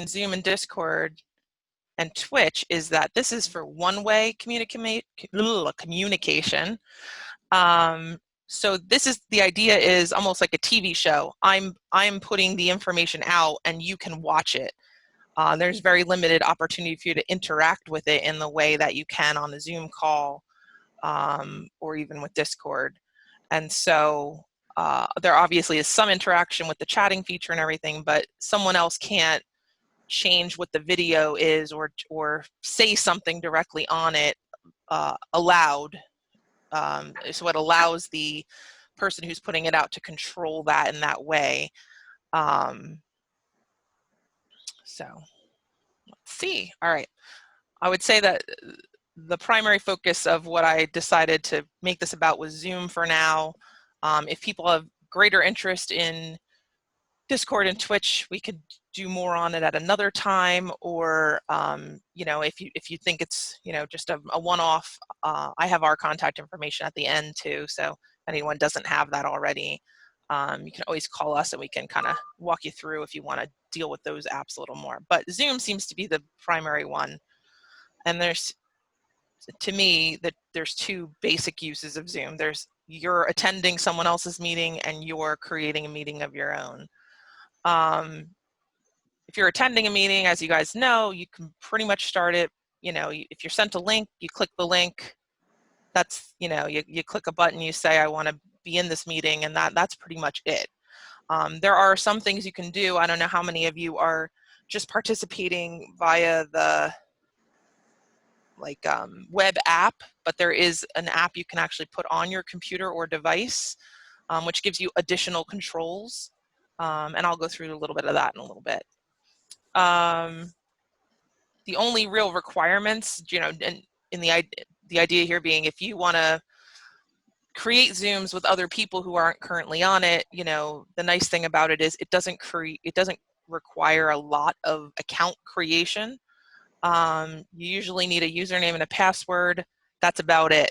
Zoom and Discord and Twitch is that this is for one-way communication. So this is, the idea is almost like a TV show. I'm putting the information out and you can watch it. There's very limited opportunity for you to interact with it in the way that you can on a Zoom call or even with Discord. And so there obviously is some interaction with the chatting feature and everything, but someone else can't change what the video is or say something directly on it aloud. So it allows the person who's putting it out to control that in that way. So let's see. All right. I would say that the primary focus of what I decided to make this about was Zoom for now. If people have greater interest in Discord and Twitch, we could do more on it at another time, or you know, if you think it's, you know, just a one-off, I have our contact information at the end too, so if anyone doesn't have that already, you can always call us and we can kind of walk you through if you want to deal with those apps a little more. But Zoom seems to be the primary one, and there's, to me, that there's two basic uses of Zoom. There's you're attending someone else's meeting and you're creating a meeting of your own. If you're attending a meeting, as you guys know, you can pretty much start it, you know, if you're sent a link, you click the link. That's, you know, you click a button, you say, I want to be in this meeting, and that's pretty much it. There are some things you can do. I don't know how many of you are just participating via the web app, but there is an app you can actually put on your computer or device, which gives you additional controls. And I'll go through a little bit of that in a little bit. The only real requirements, you know, and in the idea here being, if you want to create Zooms with other people who aren't currently on it, you know, the nice thing about it is it doesn't require a lot of account creation. You usually need a username and a password. That's about it.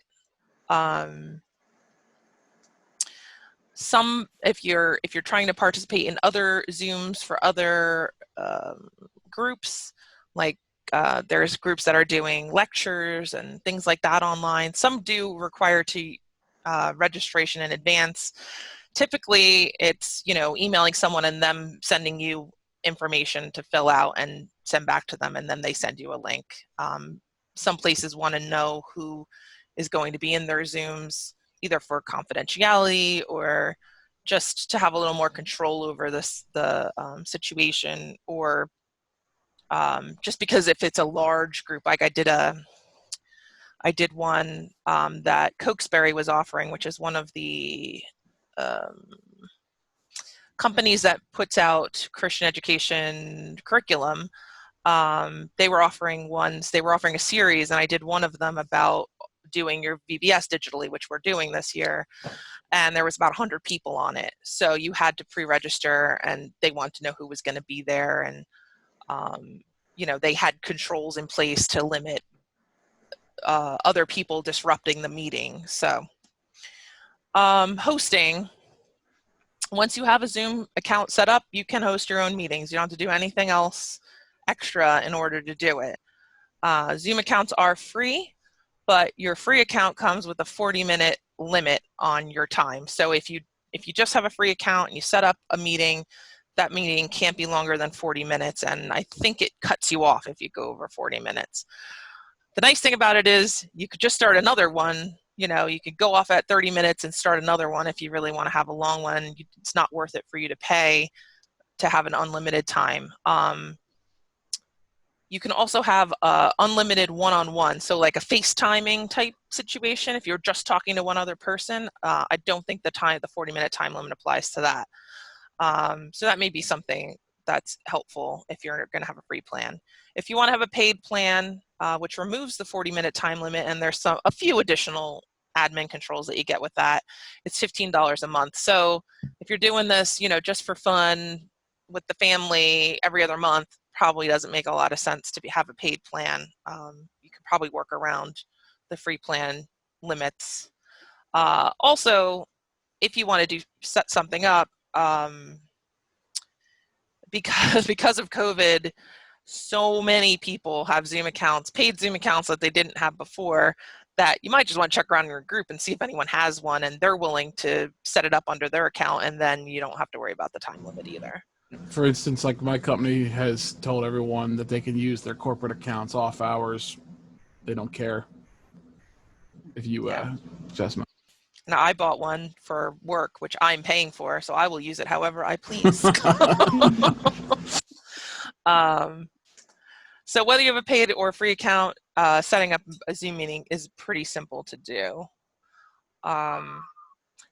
If you're trying to participate in other Zooms for other groups, like there's groups that are doing lectures and things like that online. Some do require registration in advance. Typically, it's, you know, emailing someone and them sending you information to fill out and send back to them, and then they send you a link. Some places want to know who is going to be in their Zooms, either for confidentiality or just to have a little more control over the situation, or just because if it's a large group, like I did one that Cokesbury was offering, which is one of the companies that puts out Christian education curriculum. They were offering a series, and I did one of them about doing your VBS digitally, which we're doing this year. And there was about 100 people on it. So you had to pre-register, and they wanted to know who was going to be there. And, you know, they had controls in place to limit other people disrupting the meeting. So hosting, once you have a Zoom account set up, you can host your own meetings. You don't have to do anything else extra in order to do it. Zoom accounts are free, but your free account comes with a 40-minute limit on your time. So if you just have a free account and you set up a meeting, that meeting can't be longer than 40 minutes, and I think it cuts you off if you go over 40 minutes. The nice thing about it is you could just start another one. You know, you could go off at 30 minutes and start another one if you really want to have a long one. It's not worth it for you to pay to have an unlimited time. You can also have unlimited one-on-one, so like a FaceTiming type situation. If you're just talking to one other person, I don't think the 40-minute time limit applies to that. So that may be something that's helpful if you're going to have a free plan. If you want to have a paid plan, which removes the 40-minute time limit, and there's a few additional admin controls that you get with that, it's $15 a month. So if you're doing this, you know, just for fun with the family every other month, probably doesn't make a lot of sense to have a paid plan. You could probably work around the free plan limits. Also, if you want to set something up, because of COVID, so many people have Zoom accounts, paid Zoom accounts that they didn't have before, that you might just want to check around in your group and see if anyone has one and they're willing to set it up under their account, and then you don't have to worry about the time limit either. For instance, like my company has told everyone that they can use their corporate accounts off hours. They don't care if you just. Now, I bought one for work, which I'm paying for, so I will use it however I please. So whether you have a paid or free account, setting up a Zoom meeting is pretty simple to do.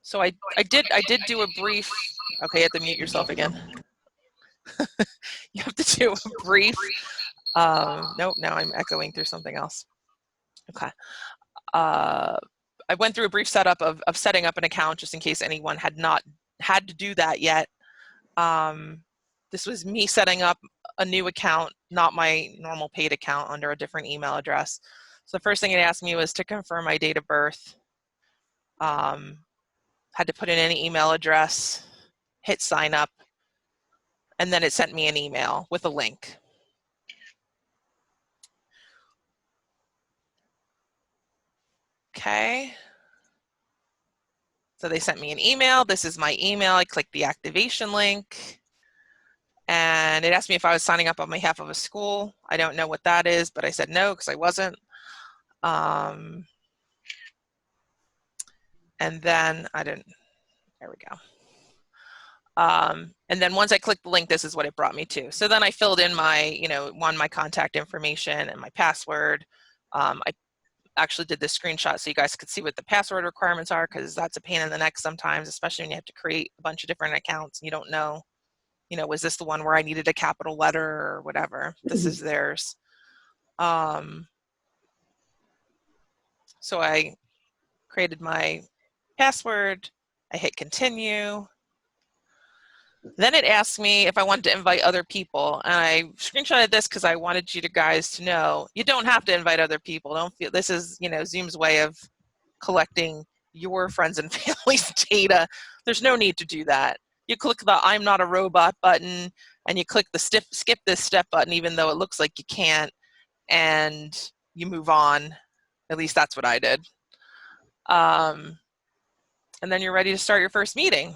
So I did do a brief. Okay, you have to mute yourself again. You have to do a brief. Nope, now I'm echoing through something else. Okay. I went through a brief setup of setting up an account just in case anyone had not had to do that yet. This was me setting up a new account, not my normal paid account, under a different email address. So the first thing it asked me was to confirm my date of birth. Had to put in any email address, hit sign up, and then it sent me an email with a link. Okay. So they sent me an email. This is my email. I clicked the activation link. And it asked me if I was signing up on behalf of a school. I don't know what that is, but I said no because I wasn't. And then I didn't, there we go. And then once I clicked the link, this is what it brought me to. So then I filled in my, my contact information and my password. I actually did this screenshot so you guys could see what the password requirements are, because that's a pain in the neck sometimes, especially when you have to create a bunch of different accounts and you don't know, was this the one where I needed a capital letter or whatever? This is theirs. So I created my password. I hit continue. Then it asked me if I wanted to invite other people, and I screenshotted this because I wanted you guys to know you don't have to invite other people. Don't feel this is Zoom's way of collecting your friends and family's data. There's no need to do that. You click the I'm not a robot button, and you click the skip this step button, even though it looks like you can't, and you move on. At least that's what I did. And then you're ready to start your first meeting.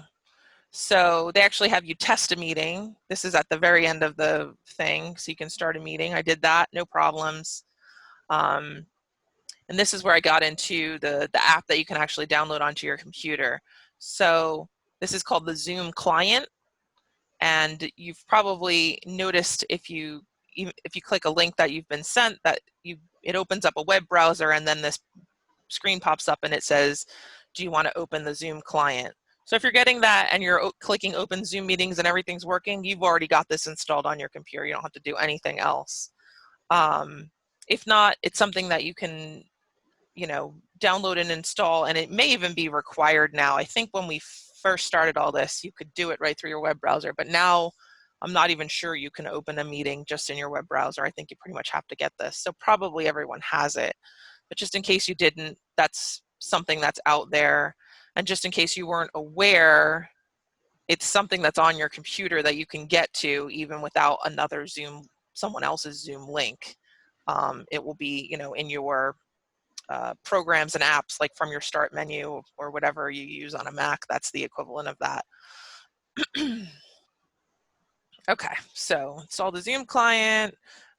So they actually have you test a meeting. This is at the very end of the thing, so you can start a meeting. I did that, no problems. And this is where I got into the app that you can actually download onto your computer. So this is called the Zoom client, and you've probably noticed if you click a link that you've been sent, that it opens up a web browser, and then this screen pops up and it says, do you want to open the Zoom client? So if you're getting that and you're clicking open Zoom meetings and everything's working, you've already got this installed on your computer. You don't have to do anything else. If not, it's something that you can, download and install, and it may even be required now. I think when we first started all this, you could do it right through your web browser, but now I'm not even sure you can open a meeting just in your web browser. I think you pretty much have to get this. So probably everyone has it, but just in case you didn't, that's something that's out there. And just in case you weren't aware, it's something that's on your computer that you can get to even without another Zoom, someone else's Zoom link. It will be, in your programs and apps, like from your start menu or whatever you use on a Mac. That's the equivalent of that. Okay, so install the Zoom client,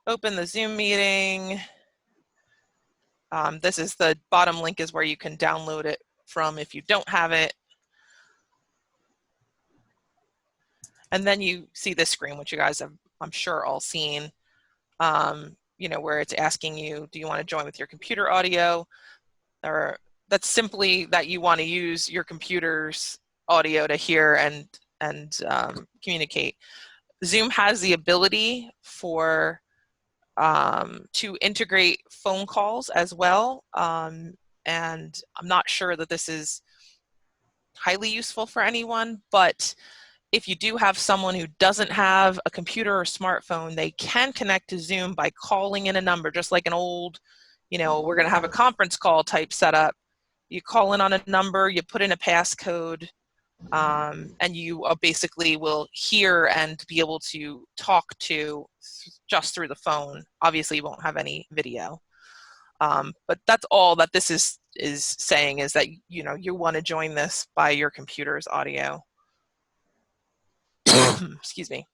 open the Zoom meeting. This is the bottom link is where you can download it from if you don't have it. And then you see this screen, which you guys have, I'm sure, all seen, where it's asking you, do you want to join with your computer audio? Or that's simply that you want to use your computer's audio to hear and communicate. Zoom has the ability for to integrate phone calls as well. And I'm not sure that this is highly useful for anyone, but if you do have someone who doesn't have a computer or smartphone, they can connect to Zoom by calling in a number, just like an old, we're going to have a conference call type setup. You call in on a number, you put in a passcode, And you basically will hear and be able to talk to just through the phone. Obviously, you won't have any video. But that's all that this is saying, is that, you know, you want to join this by your computer's audio. Excuse me.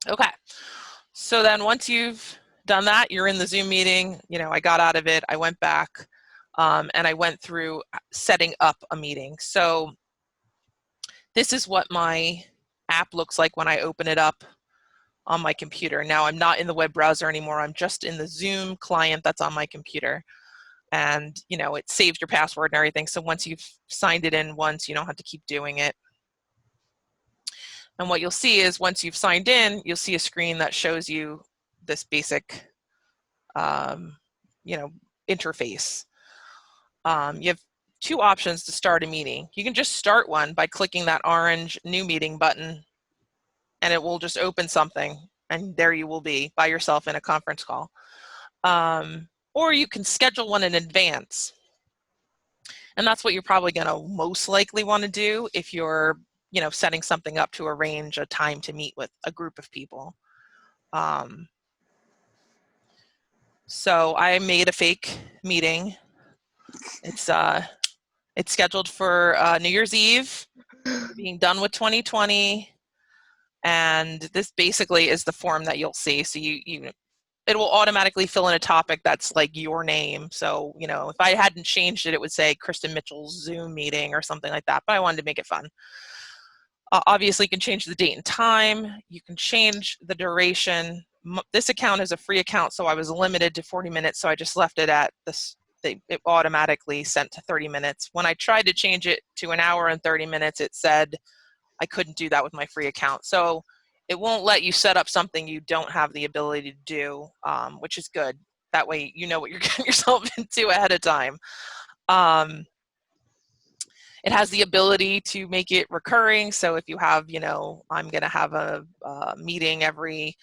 Okay. So then once you've done that, you're in the Zoom meeting. You know, I got out of it, I went back, and I went through setting up a meeting. So this is what my app looks like when I open it up on my computer. Now I'm not in the web browser anymore. I'm just in the Zoom client that's on my computer. And, you know, it saves your password and everything. So once you've signed it in once, you don't have to keep doing it. And what you'll see is once you've signed in, you'll see a screen that shows you this basic, you know, interface. You have two options to start a meeting. You can just start one by clicking that orange new meeting button, and it will just open something, and there you will be by yourself in a conference call. Or you can schedule one in advance. And that's what you're probably going to most likely want to do if you're, you know, setting something up to arrange a time to meet with a group of people. So I made a fake meeting. It's scheduled for New Year's Eve, being done with 2020. And this basically is the form that you'll see. So it will automatically fill in a topic that's like your name. So, you know, if I hadn't changed it, it would say Kristen Mitchell's Zoom meeting or something like that, but I wanted to make it fun. Obviously, you can change the date and time. You can change the duration. This account is a free account, so I was limited to 40 minutes, so I just left it at this. It automatically sent to 30 minutes. When I tried to change it to an hour and 30 minutes, it said I couldn't do that with my free account. So it won't let you set up something you don't have the ability to do, which is good. That way you know what you're getting yourself into ahead of time. It has the ability to make it recurring. So if you have, you know, I'm going to have a meeting every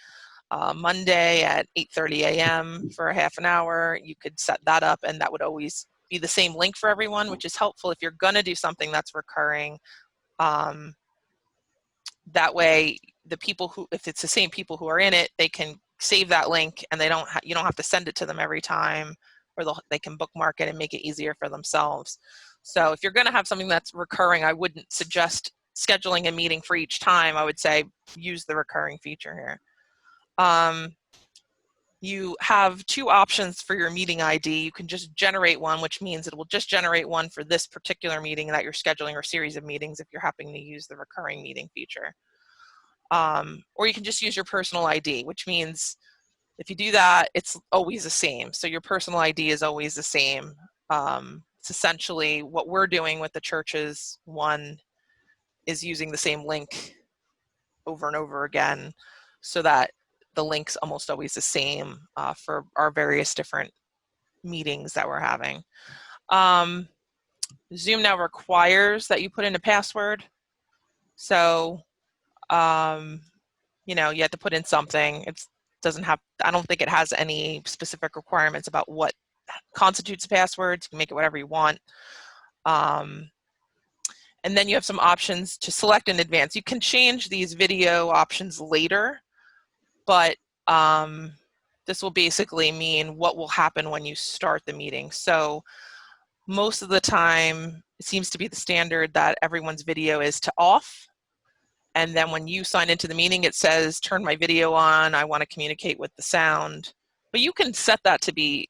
Monday at 8:30 a.m. for a half an hour, you could set that up, and that would always be the same link for everyone, which is helpful if you're going to do something that's recurring. That way, the people who, if it's the same people who are in it, they can save that link, and they don't you don't have to send it to them every time, or they can bookmark it and make it easier for themselves. So if you're going to have something that's recurring, I wouldn't suggest scheduling a meeting for each time. I would say use the recurring feature here. You have two options for your meeting ID. You can just generate one, which means it will just generate one for this particular meeting that you're scheduling, or series of meetings if you're happening to use the recurring meeting feature. Or you can just use your personal ID, which means if you do that, it's always the same. So your personal ID is always the same. It's essentially what we're doing with the churches. One is using the same link over and over again, so that the link's almost always the same for our various different meetings that we're having. Zoom now requires that you put in a password. So, you know, you have to put in something. It doesn't have, I don't think it has any specific requirements about what constitutes a password. You can make it whatever you want. And then you have some options to select in advance. You can change these video options later, but this will basically mean what will happen when you start the meeting. So most of the time, it seems to be the standard that everyone's video is to off. And then when you sign into the meeting, it says, turn my video on, I want to communicate with the sound. But you can set that to be,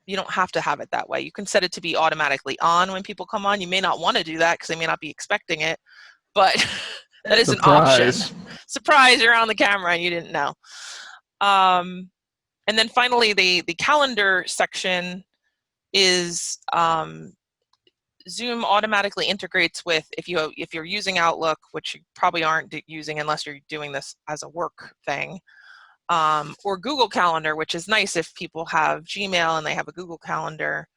you don't have to have it that way. You can set it to be automatically on when people come on. You may not want to do that because they may not be expecting it, but that is Surprise. an option. Surprise, you're on the camera and you didn't know. And then finally, the calendar section is Zoom automatically integrates with, if you're using Outlook, which you probably aren't using unless you're doing this as a work thing, or Google Calendar, which is nice if people have Gmail and they have a Google Calendar.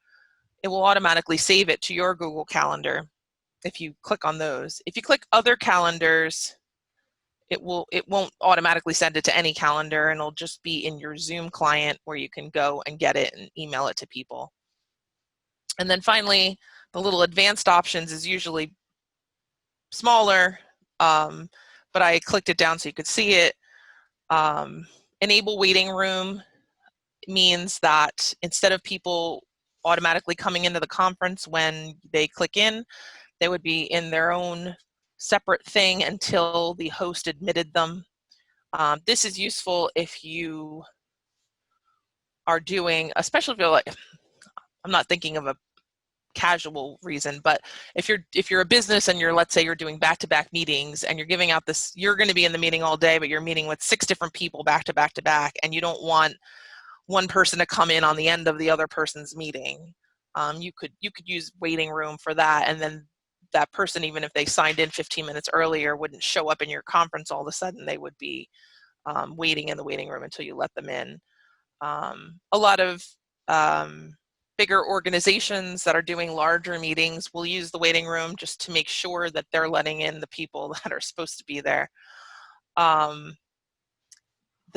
It will automatically save it to your Google Calendar if you click on those. If you click other calendars, it won't automatically send it to any calendar, and it'll just be in your Zoom client where you can go and get it and email it to people. And then finally, the little advanced options is usually smaller, but I clicked it down so you could see it. Enable waiting room means that instead of people automatically coming into the conference when they click in, they would be in their own separate thing until the host admitted them. This is useful if you are doing, especially if you're like, I'm not thinking of a casual reason, but if you're a business and let's say you're doing back-to-back meetings and you're giving out this, you're going to be in the meeting all day, but you're meeting with 6 different people back to back to back, and you don't want one person to come in on the end of the other person's meeting. You could use waiting room for that, and then that person, even if they signed in 15 minutes earlier, wouldn't show up in your conference all of a sudden. They would be waiting in the waiting room until you let them in. A lot of bigger organizations that are doing larger meetings will use the waiting room just to make sure that they're letting in the people that are supposed to be there. The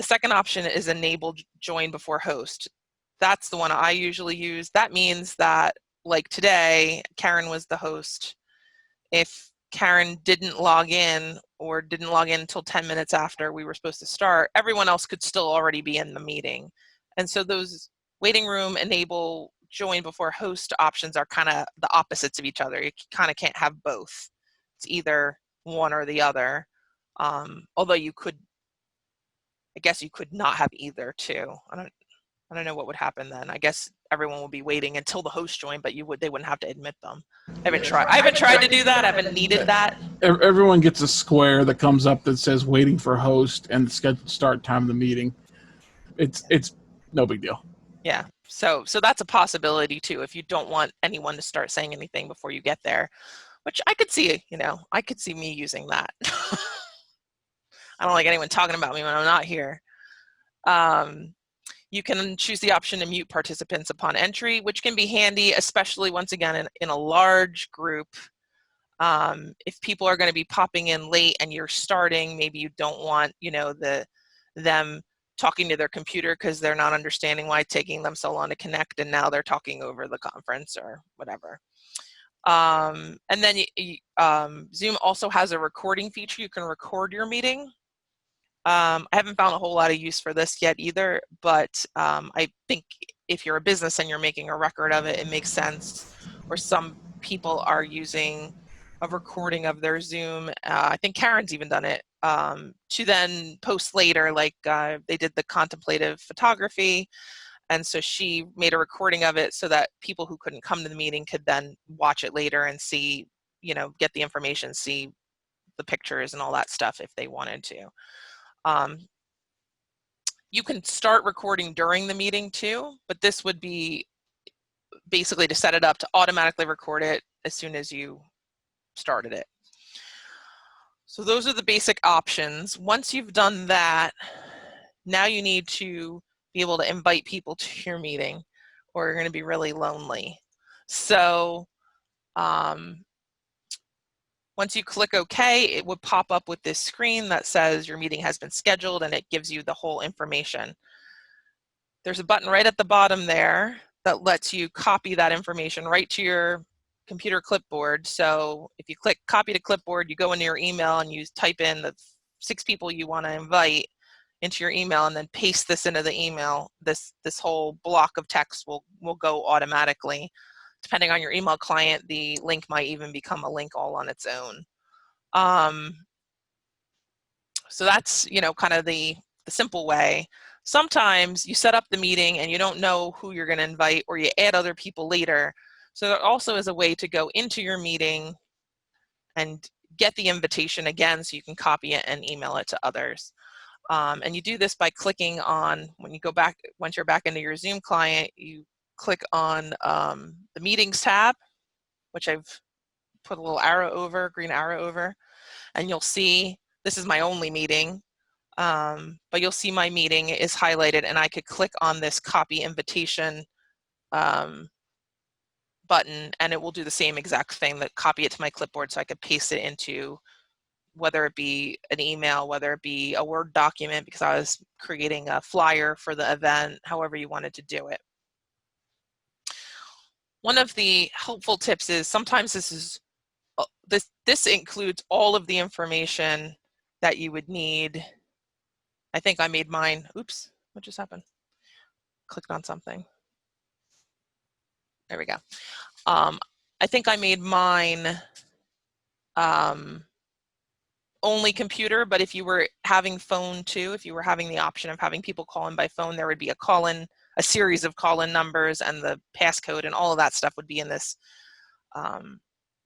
second option is enable join before host. That's the one I usually use. That means that, like today, Karen was the host. If Karen didn't log in or didn't log in until 10 minutes after we were supposed to start, everyone else could still already be in the meeting. And so those waiting room, enable, join before host options are kind of the opposites of each other. You kind of can't have both. It's either one or the other. Although you could, I guess you could not have either too. I don't know what would happen then. I guess everyone will be waiting until the host joined, but they wouldn't have to admit them. I haven't tried to do that. I haven't needed that. Everyone gets a square that comes up that says waiting for host and the scheduled start time of the meeting. It's no big deal. Yeah. So that's a possibility too, if you don't want anyone to start saying anything before you get there, which I could see, I could see me using that. I don't like anyone talking about me when I'm not here. You can choose the option to mute participants upon entry, which can be handy, especially once again in a large group. If people are going to be popping in late and you're starting, maybe you don't want, them talking to their computer because they're not understanding why it's taking them so long to connect, and now they're talking over the conference or whatever. And then Zoom also has a recording feature. You can record your meeting. I haven't found a whole lot of use for this yet either, but I think if you're a business and you're making a record of it, it makes sense. Or some people are using a recording of their Zoom. I think Karen's even done it to then post later, like they did the contemplative photography. And so she made a recording of it so that people who couldn't come to the meeting could then watch it later and see, get the information, see the pictures and all that stuff if they wanted to. You can start recording during the meeting too, but this would be basically to set it up to automatically record it as soon as you started it. So those are the basic options. Once you've done that, now you need to be able to invite people to your meeting, or you're going to be really lonely. So once you click OK, it would pop up with this screen that says your meeting has been scheduled, and it gives you the whole information. There's a button right at the bottom there that lets you copy that information right to your computer clipboard. So if you click copy to clipboard, you go into your email and you type in the 6 people you want to invite into your email, and then paste this into the email. This whole block of text will go automatically. Depending on your email client, the link might even become a link all on its own. So that's, kind of the simple way. Sometimes you set up the meeting and you don't know who you're going to invite, or you add other people later. So there also is a way to go into your meeting and get the invitation again so you can copy it and email it to others. And you do this by clicking on, when you go back, once you're back into your Zoom client, you click on the meetings tab, which I've put a little arrow over, green arrow over, and you'll see this is my only meeting, but you'll see my meeting is highlighted, and I could click on this copy invitation button, and it will do the same exact thing, that copy it to my clipboard so I could paste it into, whether it be an email, whether it be a Word document, because I was creating a flyer for the event, however you wanted to do it. One of the helpful tips is sometimes this is this includes all of the information that you would need. I think I made mine. Oops, what just happened? Clicked on something. There we go. I think I made mine only computer, but if you were having phone too, if you were having the option of having people call in by phone, there would be a series of call-in numbers, and the passcode and all of that stuff would be in this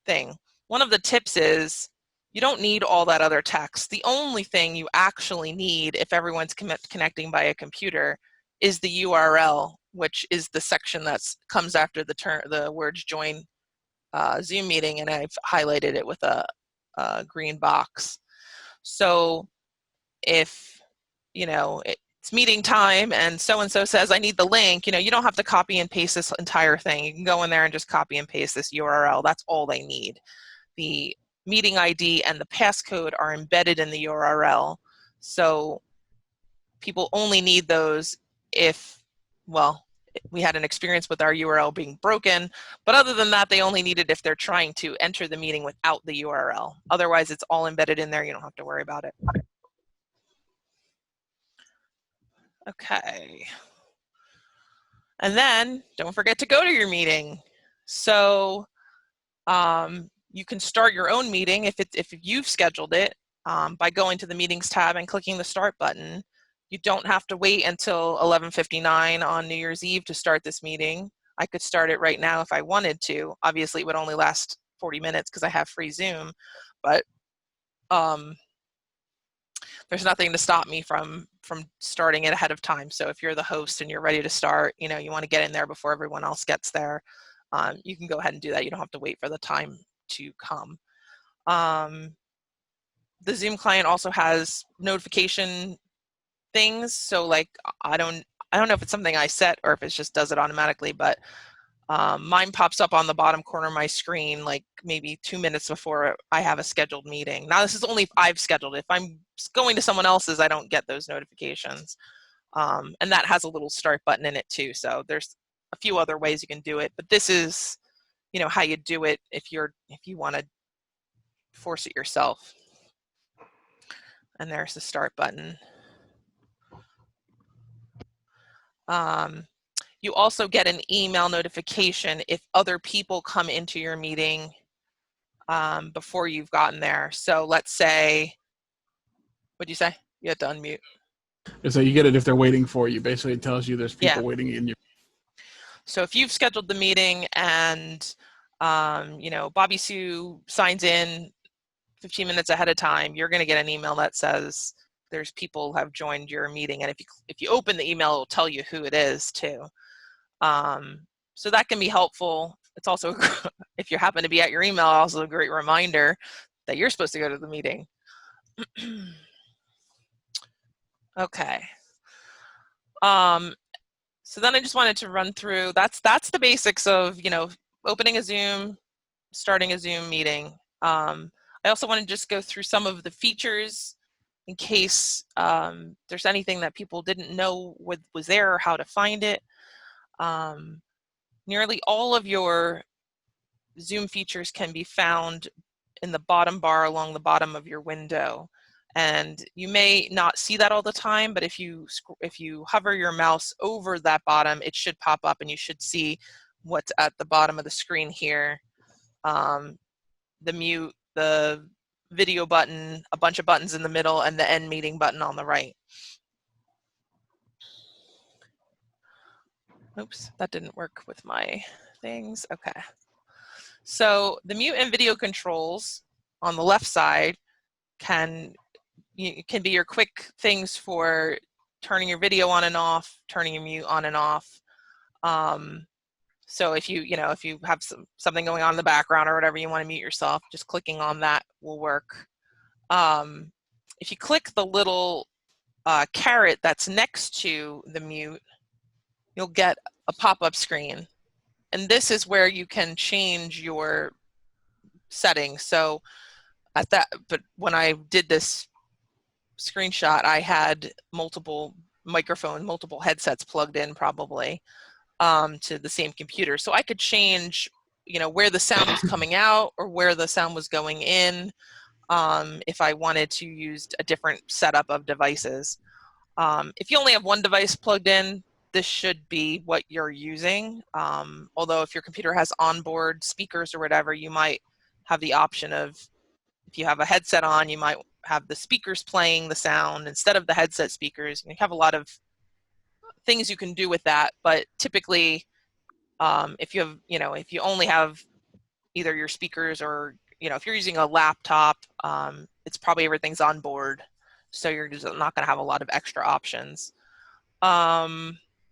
thing. One of the tips is you don't need all that other text. The only thing you actually need if everyone's connecting by a computer is the URL, which is the section that comes after the words join Zoom meeting, and I've highlighted it with a green box. So if, it's meeting time and so-and-so says, I need the link, you don't have to copy and paste this entire thing. You can go in there and just copy and paste this URL. That's all they need. The meeting ID and the passcode are embedded in the URL. So people only need those if, well, we had an experience with our URL being broken, but other than that, they only need it if they're trying to enter the meeting without the URL. Otherwise, it's all embedded in there. You don't have to worry about it. Okay. And then don't forget to go to your meeting. So you can start your own meeting if you've scheduled it by going to the meetings tab and clicking the start button. You don't have to wait until 11:59 on New Year's Eve to start this meeting. I could start it right now if I wanted to. Obviously, it would only last 40 minutes because I have free Zoom, but there's nothing to stop me from starting it ahead of time. So if you're the host and you're ready to start, you want to get in there before everyone else gets there, you can go ahead and do that. You don't have to wait for the time to come. The Zoom client also has notification things. So like, I don't know if it's something I set or if it just does it automatically, but mine pops up on the bottom corner of my screen like maybe 2 minutes before I have a scheduled meeting. Now this is only if I've scheduled it. If I'm going to someone else's, I don't get those notifications. And that has a little start button in it too. So there's a few other ways you can do it, but this is, how you do it if you want to force it yourself. And there's the start button. You also get an email notification if other people come into your meeting before you've gotten there. So let's say, what'd you say? You had to unmute. So you get it if they're waiting for you. Basically, it tells you there's people waiting in you. So if you've scheduled the meeting and, Bobby Sue signs in 15 minutes ahead of time, you're going to get an email that says there's people have joined your meeting. And if you open the email, it'll tell you who it is too. So that can be helpful. It's also, if you happen to be at your email, also a great reminder that you're supposed to go to the meeting. Okay. So then I just wanted to run through, that's the basics of, opening a Zoom, starting a Zoom meeting. I also want to just go through some of the features in case there's anything that people didn't know was there or how to find it. Nearly all of your Zoom features can be found in the bottom bar along the bottom of your window. And you may not see that all the time, but if you hover your mouse over that bottom, it should pop up and you should see what's at the bottom of the screen here. The mute, the video button, a bunch of buttons in the middle, and the end meeting button on the right. Oops, that didn't work with my things. Okay. So the mute and video controls on the left side can be your quick things for turning your video on and off, turning your mute on and off. So if you have something going on in the background or whatever, you want to mute yourself, just clicking on that will work. If you click the little caret that's next to the mute, you'll get a pop-up screen. And this is where you can change your settings. So but when I did this screenshot, I had multiple headsets plugged in probably to the same computer. So I could change where the sound was coming out or where the sound was going in, if I wanted to use a different setup of devices. If you only have one device plugged in, this should be what you're using. Although if your computer has onboard speakers or whatever, you might have the option of, if you have a headset on, you might have the speakers playing the sound instead of the headset speakers. You have a lot of things you can do with that, but typically, if you have, if you only have either your speakers or, if you're using a laptop, it's probably everything's on board, so you're just not going to have a lot of extra options.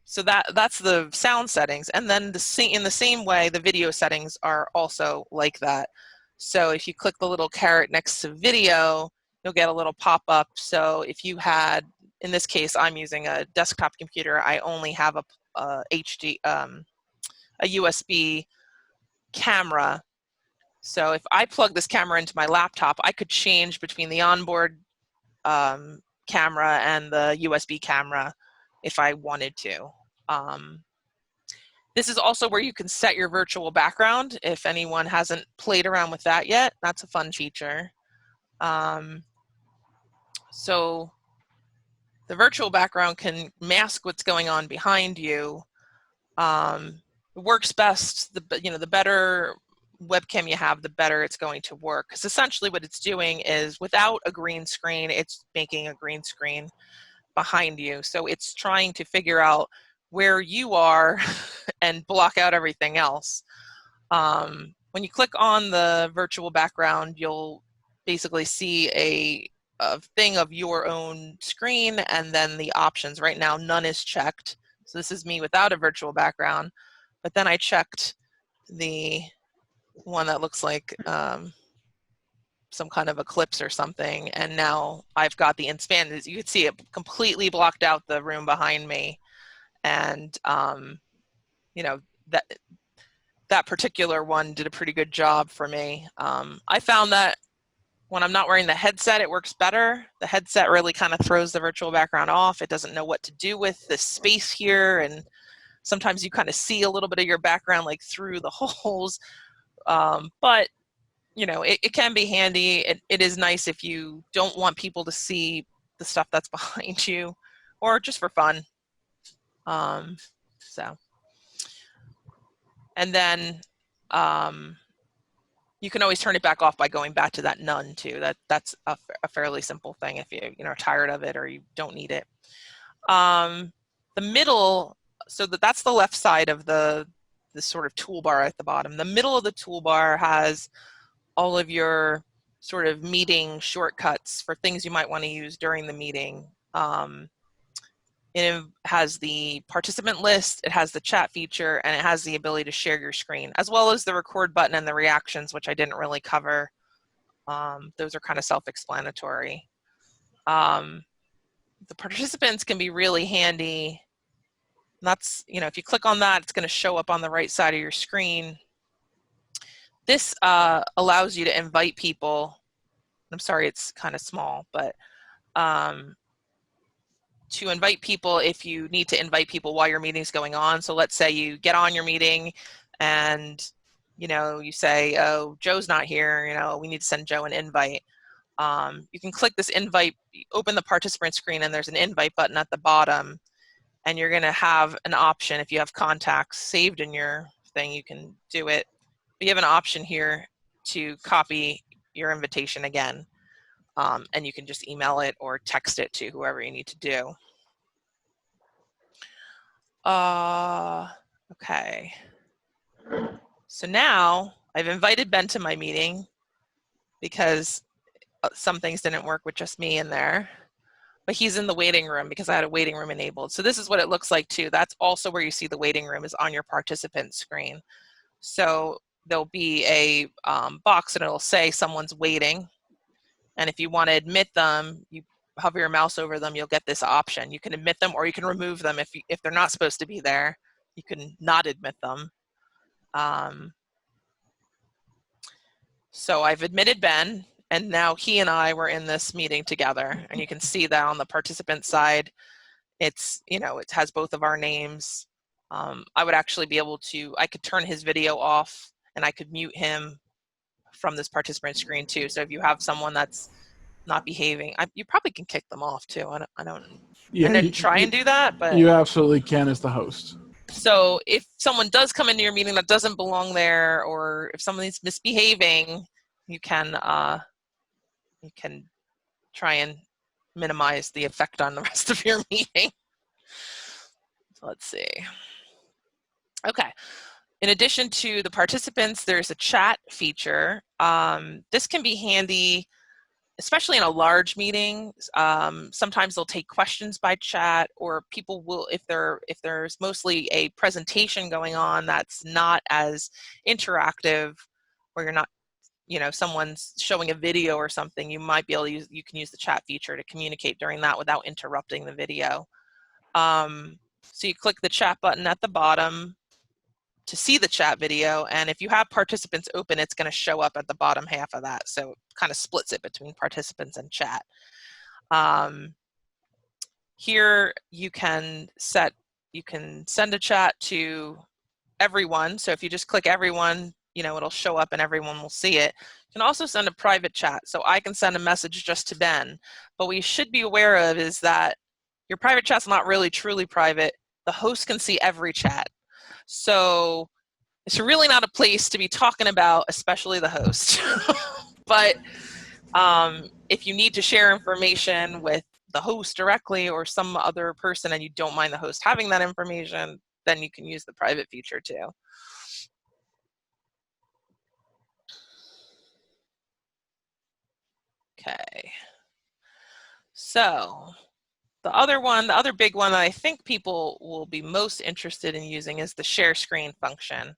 So that's the sound settings, and then in the same way, the video settings are also like that. So if you click the little caret next to video, you'll get a little pop-up. So if you had, in this case, I'm using a desktop computer, I only have a USB camera. So if I plug this camera into my laptop, I could change between the onboard camera and the USB camera if I wanted to. This is also where you can set your virtual background if anyone hasn't played around with that yet. That's a fun feature. So the virtual background can mask what's going on behind you. It works best, the better webcam you have, the better it's going to work. Because essentially what it's doing is, without a green screen, it's making a green screen behind you. So it's trying to figure out where you are and block out everything else. When you click on the virtual background, you'll basically see a thing of your own screen and then the options. Right now, none is checked. So this is me without a virtual background. But then I checked the one that looks like some kind of eclipse or something, and now I've got the expanded. You can see it completely blocked out the room behind me, and that particular one did a pretty good job for me. I found that when I'm not wearing the headset, it works better. The headset really kind of throws the virtual background off. It doesn't know what to do with this space here, and sometimes you kind of see a little bit of your background like through the holes. But it can be handy. It is nice if you don't want people to see the stuff that's behind you, or just for fun. And then you can always turn it back off by going back to that none too. That's a fairly simple thing if you're tired of it or you don't need it. The middle, so that's the left side of the sort of toolbar at the bottom. The middle of the toolbar has all of your sort of meeting shortcuts for things you might want to use during the meeting. It has the participant list, it has the chat feature, and it has the ability to share your screen, as well as the record button and the reactions, which I didn't really cover. Those are kind of self-explanatory. The participants can be really handy. That's, if you click on that, it's going to show up on the right side of your screen. This allows you to invite people. I'm sorry, it's kind of small, but to invite people if you need to invite people while your meeting's going on. So let's say you get on your meeting and you say, oh, Joe's not here, we need to send Joe an invite. You can click this invite, open the participant screen, and there's an invite button at the bottom, and you're going to have an option. If you have contacts saved in your thing, you can do it. But you have an option here to copy your invitation again, and you can just email it or text it to whoever you need to do. Okay. So now I've invited Ben to my meeting because some things didn't work with just me in there, but he's in the waiting room because I had a waiting room enabled. So this is what it looks like too. That's also where you see the waiting room, is on your participant screen. So there'll be a box and it'll say someone's waiting. And if you want to admit them, you hover your mouse over them, you'll get this option. You can admit them or you can remove them if they're not supposed to be there. You can not admit them. So I've admitted Ben, and now he and I were in this meeting together, and you can see that on the participant side, it's, it has both of our names. I would actually be able to, I could turn his video off and I could mute him from this participant screen too. So if you have someone that's not behaving, you probably can kick them off too. I Yeah, didn't try and do that, but you absolutely can as the host. so if someone does come into your meeting that doesn't belong there, or if someone's misbehaving, you can try and minimize the effect on the rest of your meeting. So let's see. Okay. In addition to the participants, there's a chat feature. This can be handy, especially in a large meeting. Sometimes they'll take questions by chat, or people will, if there's mostly a presentation going on that's not as interactive, or you're not, someone's showing a video or something, you might be able to you can use the chat feature to communicate during that without interrupting the video. So you click the chat button at the bottom to see the chat video, and if you have participants open, it's going to show up at the bottom half of that, so it kind of splits it between participants and chat. Here you can send a chat to everyone, so if you just click everyone, it'll show up and everyone will see it. You can also send a private chat, so I can send a message just to Ben, but what you should be aware of is that your private chat's not really truly private. The host can see every chat. So it's really not a place to be talking about, especially the host. But if you need to share information with the host directly or some other person and you don't mind the host having that information, then you can use the private feature too. Okay. So the other big one that I think people will be most interested in using is the share screen function.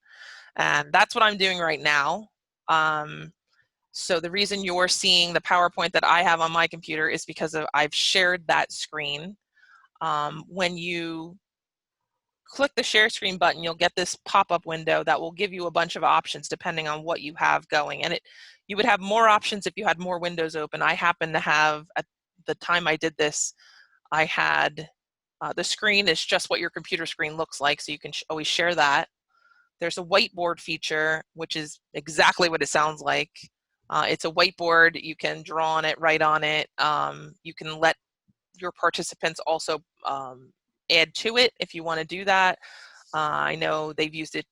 And that's what I'm doing right now. So the reason you're seeing the PowerPoint that I have on my computer is because I've shared that screen. When you click the share screen button, you'll get this pop-up window that will give you a bunch of options depending on what you have going. And you would have more options if you had more windows open. I happen to have, at the time I did this, I had the screen is just what your computer screen looks like, so you can always share that. There's a whiteboard feature, which is exactly what it sounds like. It's a whiteboard. You can draw on it, write on it. You can let your participants also add to it if you want to do that. I know they've used it.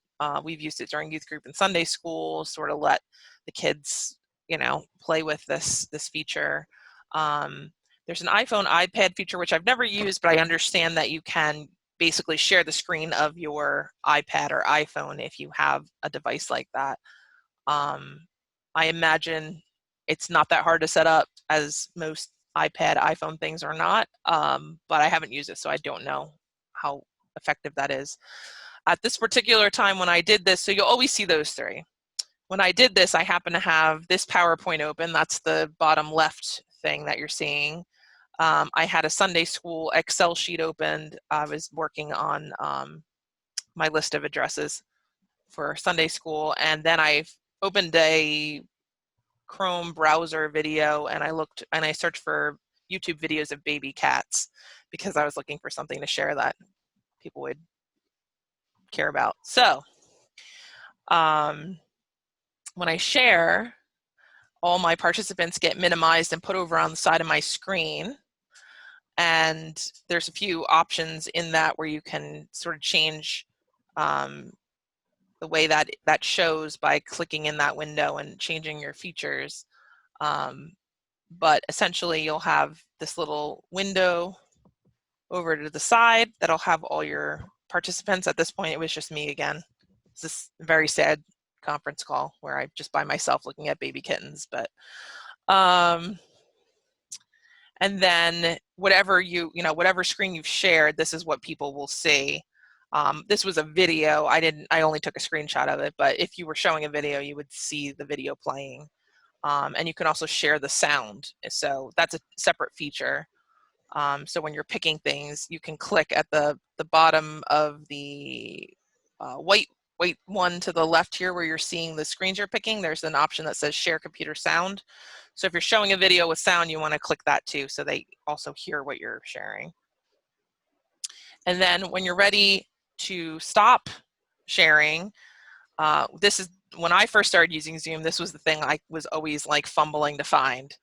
We've used it during youth group and Sunday school, sort of let the kids, play with this feature. There's an iPhone, iPad feature, which I've never used, but I understand that you can basically share the screen of your iPad or iPhone if you have a device like that. I imagine it's not that hard to set up, as most iPad, iPhone things are not, but I haven't used it, so I don't know how effective that is. At this particular time when I did this, so you'll always see those three. When I did this, I happen to have this PowerPoint open. That's the bottom left thing that you're seeing. I had a Sunday school Excel sheet opened. I was working on my list of addresses for Sunday school, and then I opened a Chrome browser video, and I searched for YouTube videos of baby cats because I was looking for something to share that people would care about. So when I share, all my participants get minimized and put over on the side of my screen. And there's a few options in that where you can sort of change the way that shows by clicking in that window and changing your features. But essentially you'll have this little window over to the side that'll have all your participants. At this point, it was just me again. It's this very sad conference call where I'm just by myself looking at baby kittens. But and then whatever whatever screen you've shared, this is what people will see. This was a video. I only took a screenshot of it, but if you were showing a video, you would see the video playing. And you can also share the sound. So that's a separate feature. So when you're picking things, you can click at the bottom of the white one to the left here where you're seeing the screens you're picking. There's an option that says share computer sound. So if you're showing a video with sound, you want to click that too, so they also hear what you're sharing. And then when you're ready to stop sharing, This is when I first started using Zoom, this was the thing I was always like fumbling to find.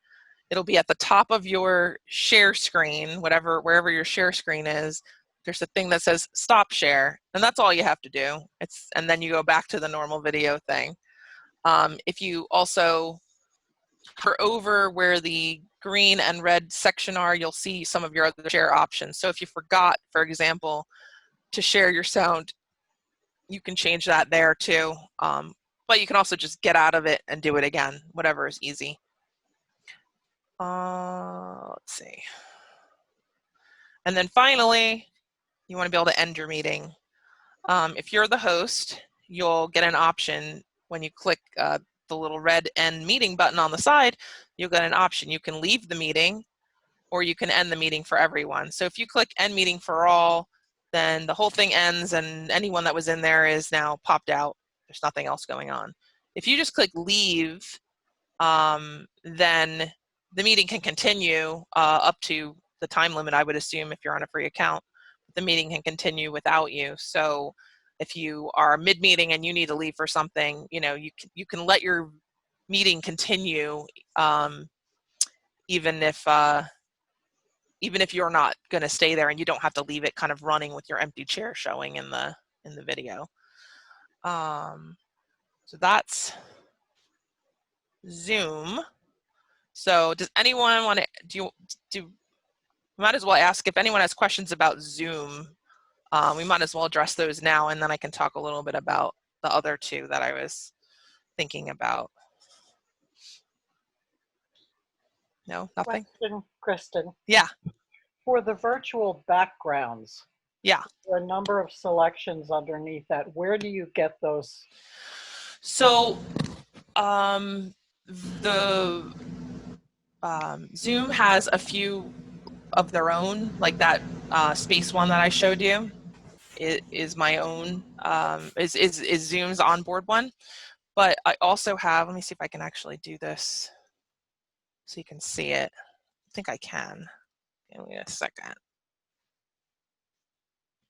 It'll be at the top of your share screen, wherever your share screen is. There's a thing that says stop share, and that's all you have to do. And then you go back to the normal video thing. If you also hover over where the green and red section are, you'll see some of your other share options. So if you forgot, for example, to share your sound, you can change that there too. But you can also just get out of it and do it again, whatever is easy. Let's see. And then finally, you want to be able to end your meeting. If you're the host, you'll get an option when you click the little red end meeting button on the side. You'll get an option. You can leave the meeting, or you can end the meeting for everyone. So if you click end meeting for all, then the whole thing ends and anyone that was in there is now popped out. There's nothing else going on. If you just click leave, then the meeting can continue up to the time limit, I would assume, if you're on a free account. The meeting can continue without you. So if you are mid-meeting and you need to leave for something, you can let your meeting continue even if you're not going to stay there, and you don't have to leave it kind of running with your empty chair showing in the video. So that's Zoom. So does anyone want to might as well ask if anyone has questions about Zoom. We might as well address those now, and then I can talk a little bit about the other two that I was thinking about. No, nothing? Question, Kristen. Yeah. For the virtual backgrounds, Yeah. there are a number of selections underneath that. Where do you get those? So Zoom has a few of their own, like that space one that I showed you is my own, is Zoom's onboard one. But I also have, let me see if I can actually do this so you can see it. I think I can. Give me a second.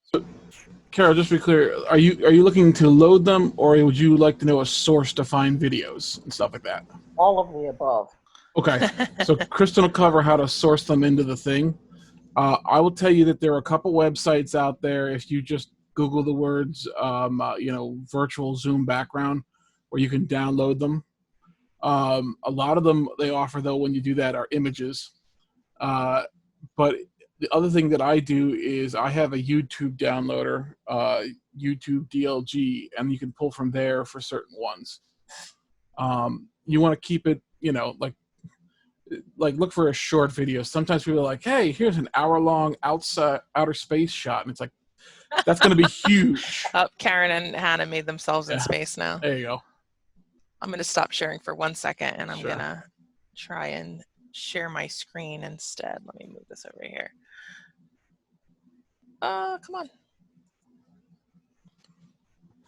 So, Carol, just to be clear, are you looking to load them, or would you like to know a source to find videos and stuff like that? All of the above. Okay, so Kristen will cover how to source them into the thing. I will tell you that there are a couple websites out there. If you just Google the words, virtual Zoom background, where you can download them. A lot of them they offer, though, when you do that, are images. But the other thing that I do is I have a YouTube downloader, YouTube DLG, and you can pull from there for certain ones. You want to keep it, like look for a short video. Sometimes people are like, hey, here's an hour-long outer space shot, and it's like, that's going to be huge. Karen and Hannah made themselves in space now. There you go. I'm going to stop sharing for 1 second, and I'm Sure. going to try and share my screen instead. Let me move this over here. Come on.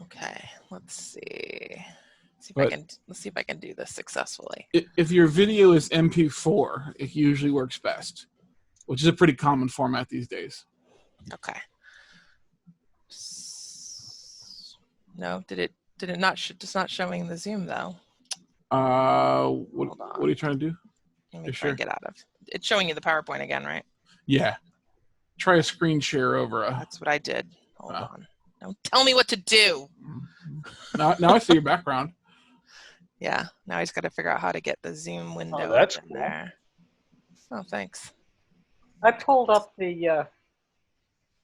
Okay, let's see. Let's see if I can do this successfully. If your video is MP4, it usually works best, which is a pretty common format these days. Okay. No, did it not? It's not showing the Zoom though. What are you trying to do? Let me try and get out of. It's showing you the PowerPoint again, right? Yeah. Try a screen share over a. That's what I did. Hold on. Don't tell me what to do. Now I see your background. Yeah. Now I just got to figure out how to get the Zoom window that's in cool. there. Oh, thanks. I pulled up the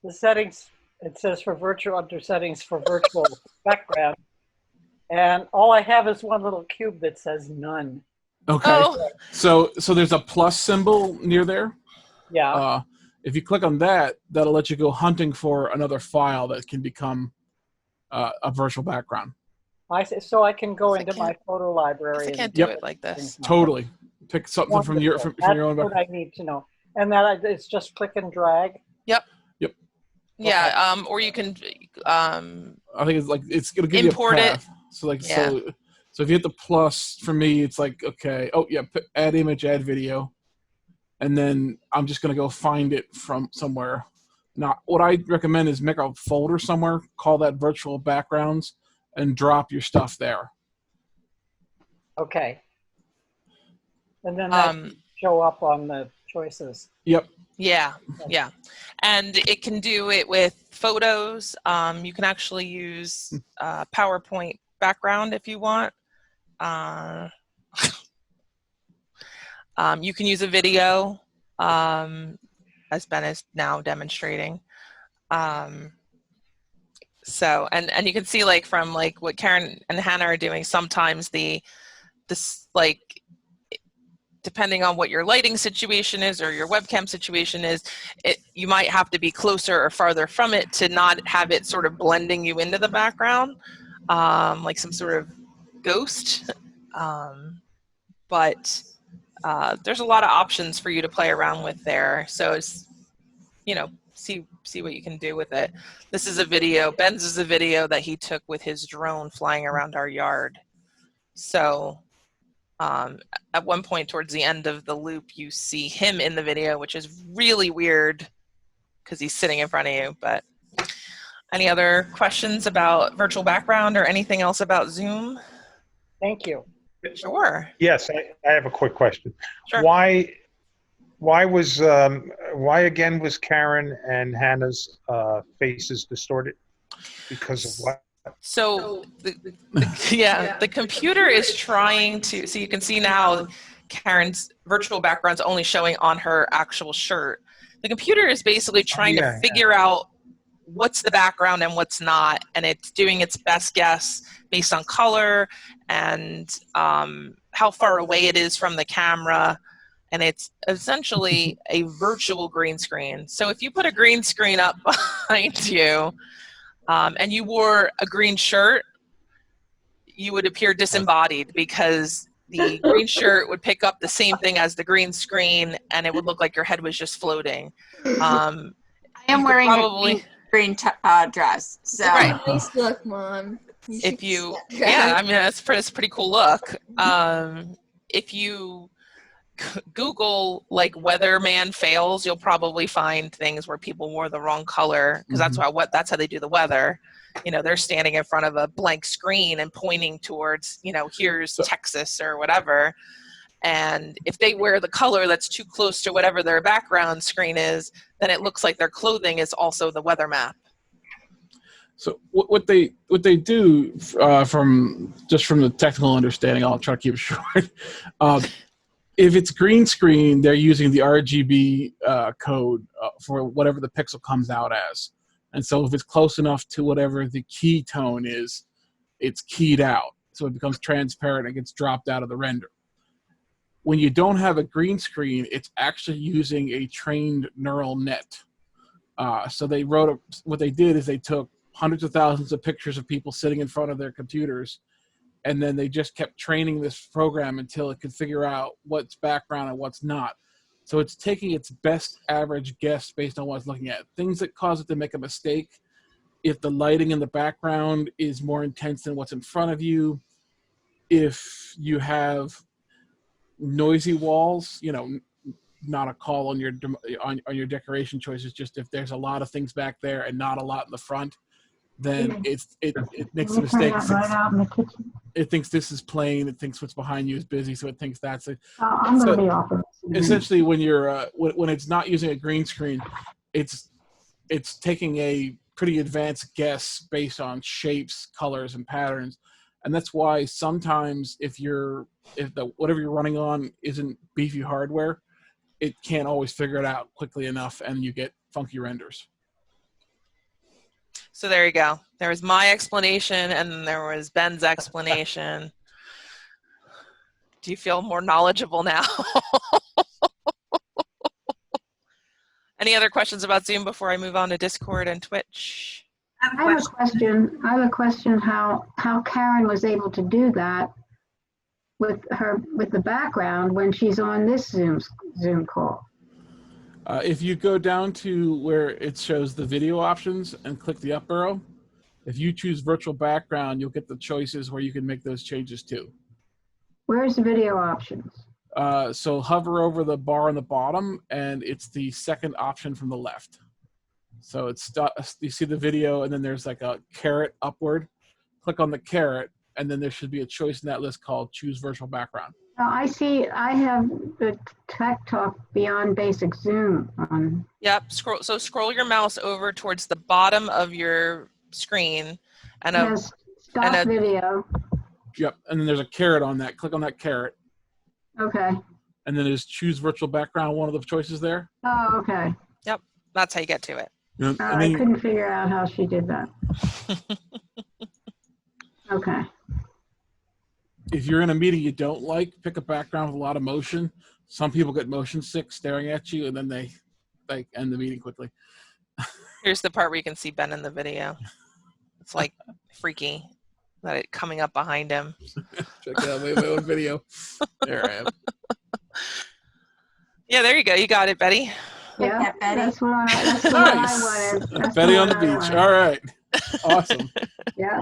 settings. It says under settings for virtual background, and all I have is one little cube that says none. Okay. Oh. So there's a plus symbol near there. Yeah. If you click on that, that'll let you go hunting for another file that can become a virtual background. So I can go I into can't- my photo library. I can't do it like this. Totally. Pick something from your own That's background. what I need to know. And that it's just click and drag. Yeah. Or you can. I think it's gonna give Import you a it. path. So Yeah. so if you hit the plus, for me it's like, okay, oh yeah, add image, add video, and then I'm just gonna go find it from somewhere. Now, what I recommend is make a folder somewhere, call that virtual backgrounds, and drop your stuff there. Okay. And then that show up on the choices. Yep. Yeah, yeah. And it can do it with photos. You can actually use PowerPoint background if you want. You can use a video, as Ben is now demonstrating. So, and you can see like from like what Karen and Hannah are doing, sometimes this like, depending on what your lighting situation is or your webcam situation is, you might have to be closer or farther from it to not have it sort of blending you into the background, like some sort of ghost. But there's a lot of options for you to play around with there. So it's, you know, see what you can do with it. This is a video, Ben's is a video that he took with his drone flying around our yard. So at one point towards the end of the loop, you see him in the video, which is really weird because he's sitting in front of you. But any other questions about virtual background or anything else about Zoom? Thank you. Sure. Yes, I have a quick question. Sure. Why again was Karen and Hannah's faces distorted? Because of what? So the computer is trying to, so you can see now Karen's virtual background's only showing on her actual shirt. The computer is basically trying to figure out what's the background and what's not, and it's doing its best guess based on color and how far away it is from the camera. And it's essentially a virtual green screen. So if you put a green screen up behind you, and you wore a green shirt, you would appear disembodied because the green shirt would pick up the same thing as the green screen, and it would look like your head was just floating. I am wearing a green dress. So. Right. Nice look, Mom. If you, yeah, I mean, that's a pretty cool look. If you Google like weatherman fails, you'll probably find things where people wore the wrong color, because that's how they do the weather. You know, they're standing in front of a blank screen and pointing towards, you know, here's Texas or whatever. And if they wear the color that's too close to whatever their background screen is, then it looks like their clothing is also the weather map. So what they do from the technical understanding, I'll try to keep it short. If it's green screen, they're using the RGB code for whatever the pixel comes out as. And so if it's close enough to whatever the key tone is, it's keyed out. So it becomes transparent and gets dropped out of the render. When you don't have a green screen, it's actually using a trained neural net. So they what they did is they took hundreds of thousands of pictures of people sitting in front of their computers, and then they just kept training this program until it could figure out what's background and what's not. So it's taking its best average guess based on what it's looking at. Things that cause it to make a mistake, if the lighting in the background is more intense than what's in front of you, if you have noisy walls, you know, not a call on your decoration choices, just if there's a lot of things back there and not a lot in the front, then it makes a mistake. It thinks this is plain. It thinks what's behind you is busy, so it thinks that's it. I'm going to be off. Essentially, when you're when it's not using a green screen, it's taking a pretty advanced guess based on shapes, colors, and patterns, and that's why sometimes if whatever you're running on isn't beefy hardware, it can't always figure it out quickly enough, and you get funky renders. So there you go. There was my explanation, and then there was Ben's explanation. Do you feel more knowledgeable now? Any other questions about Zoom before I move on to Discord and Twitch? I have a question how Karen was able to do that with the background when she's on this Zoom call. If you go down to where it shows the video options and click the up arrow, if you choose virtual background, you'll get the choices where you can make those changes too. Where's the video options? So hover over the bar on the bottom, and it's the second option from the left. So you see the video, and then there's like a caret upward. click on the caret, and then there should be a choice in that list called choose virtual background. Oh, I see, I have the Tech Talk Beyond Basic Zoom on. Yep. Scroll your mouse over towards the bottom of your screen, and Yes, stop and a- video. Yep, and then there's a caret on that. Click on that caret, Okay. and then there's choose virtual background, one of the choices there. Oh, okay. that's how you get to it. And I then couldn't figure out how she did that. Okay. if you're in a meeting you don't like, pick a background with a lot of motion. Some people get motion sick staring at you, and then they end the meeting quickly. Here's the part where you can see Ben in the video. It's like freaky that it coming up behind him. Check out my own video. There I am. Yeah, there you go. You got it, Betty. Yeah, that, Betty? that's what I Nice. wanted. That's Betty on what the I beach. wanted. All right. Awesome. Yeah.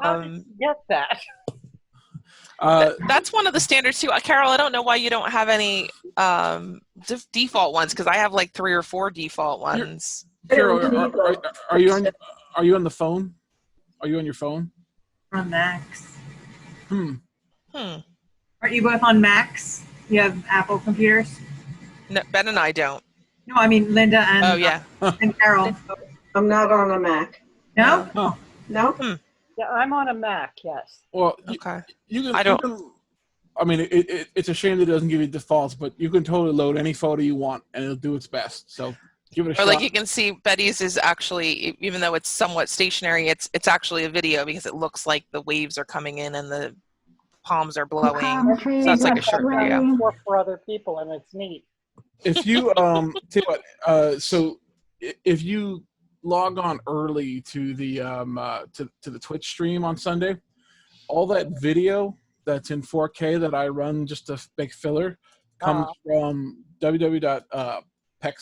How did you get that? That's one of the standards too. Carol, I don't know why you don't have any default ones, because I have like 3 or 4 default ones. Carol, are you on the phone? Are you on your phone? On Macs. Hmm. Aren't you both on Macs? You have Apple computers? No, Ben and I don't. No, I mean Linda and, Oh yeah. and Carol. I'm not on a Mac. No? Oh, No? Yeah, I'm on a Mac, yes. well, Okay. you can. I don't- I mean, it's a shame that it doesn't give you defaults, but you can totally load any photo you want, and it'll do its best. So give it a Or shot. like you can see, Betty's is actually, even though it's somewhat stationary, it's actually a video because it looks like the waves are coming in and the palms are blowing. Palm trees Sounds like are a short swaying. video. Work for other people, and it's neat. If you tell you what, so if you log on early to the to the Twitch stream on Sunday, all that video that's in 4K that I run just to make filler comes from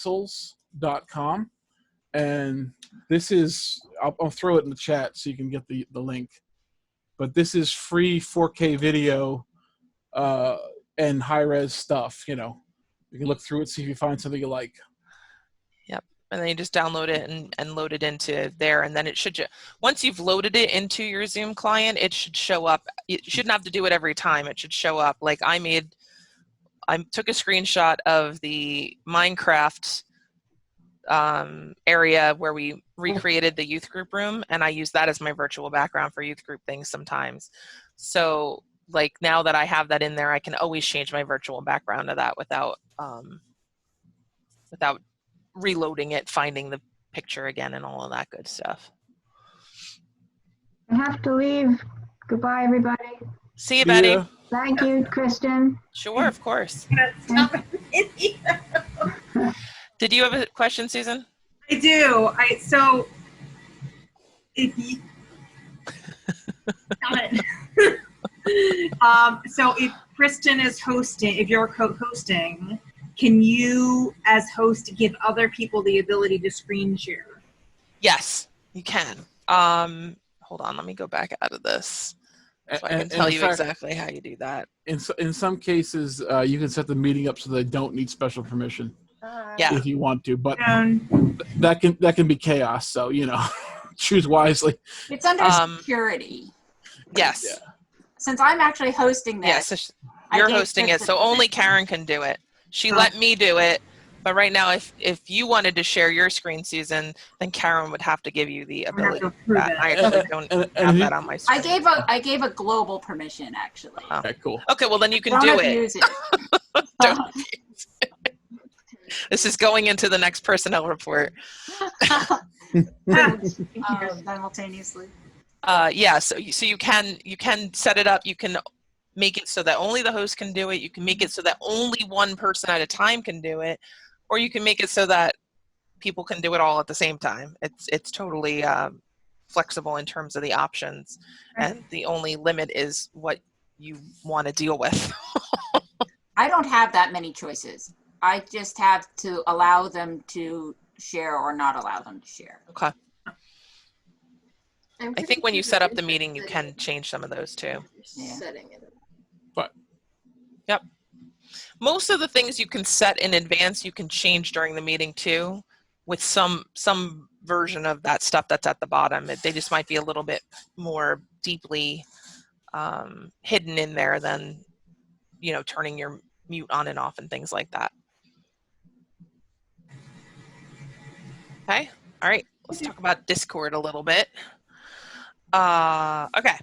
www.pexels.com, and this is I'll throw it in the chat so you can get the link. But this is free 4K video and high res stuff. You know, you can look through it, see if you find something you like. And then you just download it and load it into there, and then it should once you've loaded it into your Zoom client, it should show up. You shouldn't have to do it every time. It should show up. Like I took a screenshot of the Minecraft area where we recreated the youth group room, and I use that as my virtual background for youth group things sometimes. So like now that I have that in there, I can always change my virtual background to that without reloading it, finding the picture again, and all of that good stuff. I have to leave. Goodbye, everybody. See you, Betty. Yeah. Thank you, Kristen. Sure, of course. Stop it. Did you have a question, Susan? I do. So if you Got it. So if Kristen is hosting, if you're co-hosting, can you as host give other people the ability to screen share? Yes, you can. Hold on, let me go back out of this so I can And tell in you fact, exactly how you do that. In some cases, you can set the meeting up so they don't need special permission Yeah. if you want to, but Um, that can be chaos. So choose wisely. It's under Um, security. Yes. Yeah. Since I'm actually hosting this, Yes. So I you're gave hosting it, Kristen so only permission. Karen can do it. She Oh. let me do it, but right now, if you wanted to share your screen, Susan, then Karen would have to give you the I have ability. to approve That. it. I actually don't And have if that you- on my screen. I gave a global permission actually. Oh. Okay, cool. Okay, well then you can Don't do it. abuse it. Don't This is going into the next personnel report. Simultaneously. Yeah, so you can set it up. You can make it so that only the host can do it. You can make it so that only one person at a time can do it, or you can make it so that people can do it all at the same time. It's totally flexible in terms of the options, and the only limit is what you want to deal with. I don't have that many choices. I just have to allow them to share or not allow them to share. Okay. I think when you set up the meeting, you can change some of those too. Yeah. But Yep. Most of the things you can set in advance, you can change during the meeting too, with some version of that stuff that's at the bottom. They just might be a little bit more deeply hidden in there than, you know, turning your mute on and off and things like that. Okay, all right, let's talk about Discord a little bit. Okay,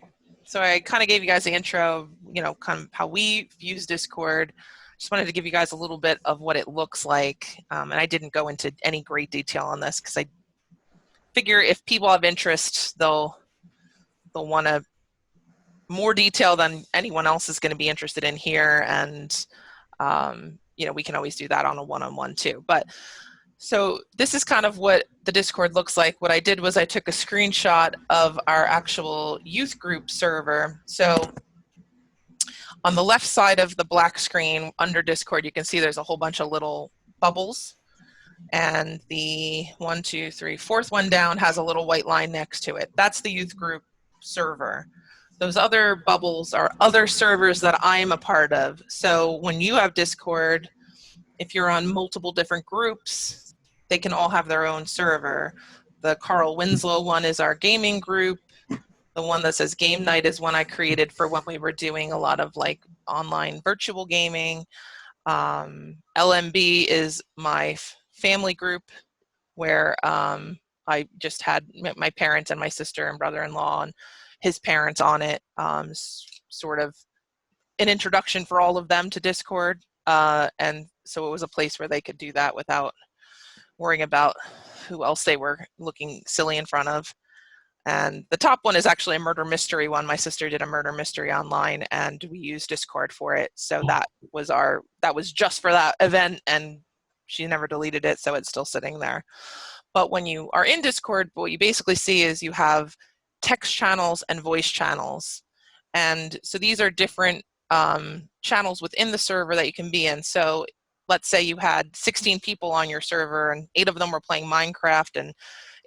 so I kind of gave you guys the intro, you know, kind of how we use Discord. Just wanted to give you guys a little bit of what it looks like. And I didn't go into any great detail on this because I figure if people have interest, they'll want to more detail than anyone else is going to be interested in here. And, you know, we can always do that on a one-on-one too. But so this is kind of what the Discord looks like. What I did was I took a screenshot of our actual youth group server. So on the left side of the black screen under Discord, you can see there's a whole bunch of little bubbles. And the 1, 2, 3, fourth one down has a little white line next to it. That's the youth group server. Those other bubbles are other servers that I'm a part of. So when you have Discord, if you're on multiple different groups, they can all have their own server. The Carl Winslow one is our gaming group. The one that says game night is one I created for when we were doing a lot of like online virtual gaming. LMB is my family group where I just had my parents and my sister and brother-in-law and his parents on it, sort of an introduction for all of them to Discord. And so it was a place where they could do that without worrying about who else they were looking silly in front of. And the top one is actually a murder mystery one. My sister did a murder mystery online and we used Discord for it. So that was just for that event and she never deleted it, so it's still sitting there. But when you are in Discord, what you basically see is you have text channels and voice channels. And so these are different channels within the server that you can be in. So let's say you had 16 people on your server and 8 of them were playing Minecraft and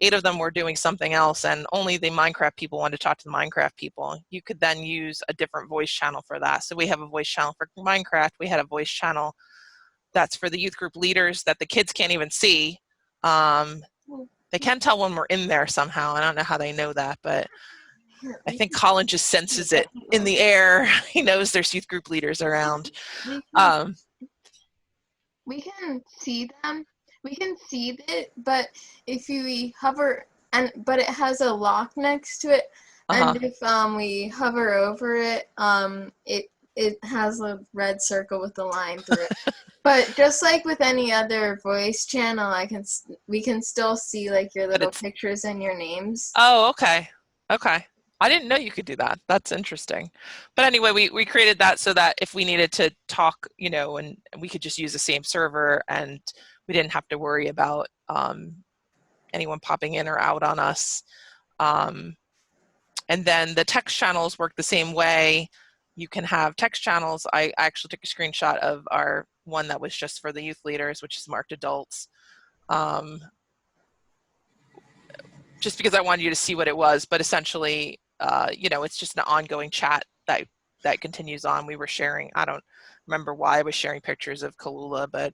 8 of them were doing something else and only the Minecraft people wanted to talk to the Minecraft people. You could then use a different voice channel for that. So we have a voice channel for Minecraft. We had a voice channel that's for the youth group leaders that the kids can't even see. They can tell when we're in there somehow. I don't know how they know that, but I think Colin just senses it in the air. He knows there's youth group leaders around. We can see them. We can see it, but if we hover, but it has a lock next to it, and if we hover over it, it has a red circle with a line through it. But just like with any other voice channel, we can still see like your little pictures and your names. Oh, okay. Okay. I didn't know you could do that. That's interesting. But anyway, we created that so that if we needed to talk, you know, and we could just use the same server and we didn't have to worry about anyone popping in or out on us. And then the text channels work the same way. You can have text channels. I actually took a screenshot of our one that was just for the youth leaders, which is marked adults. Just because I wanted you to see what it was, but essentially, you know, it's just an ongoing chat that continues on. We were sharing, I don't remember why I was sharing pictures of Kalula, but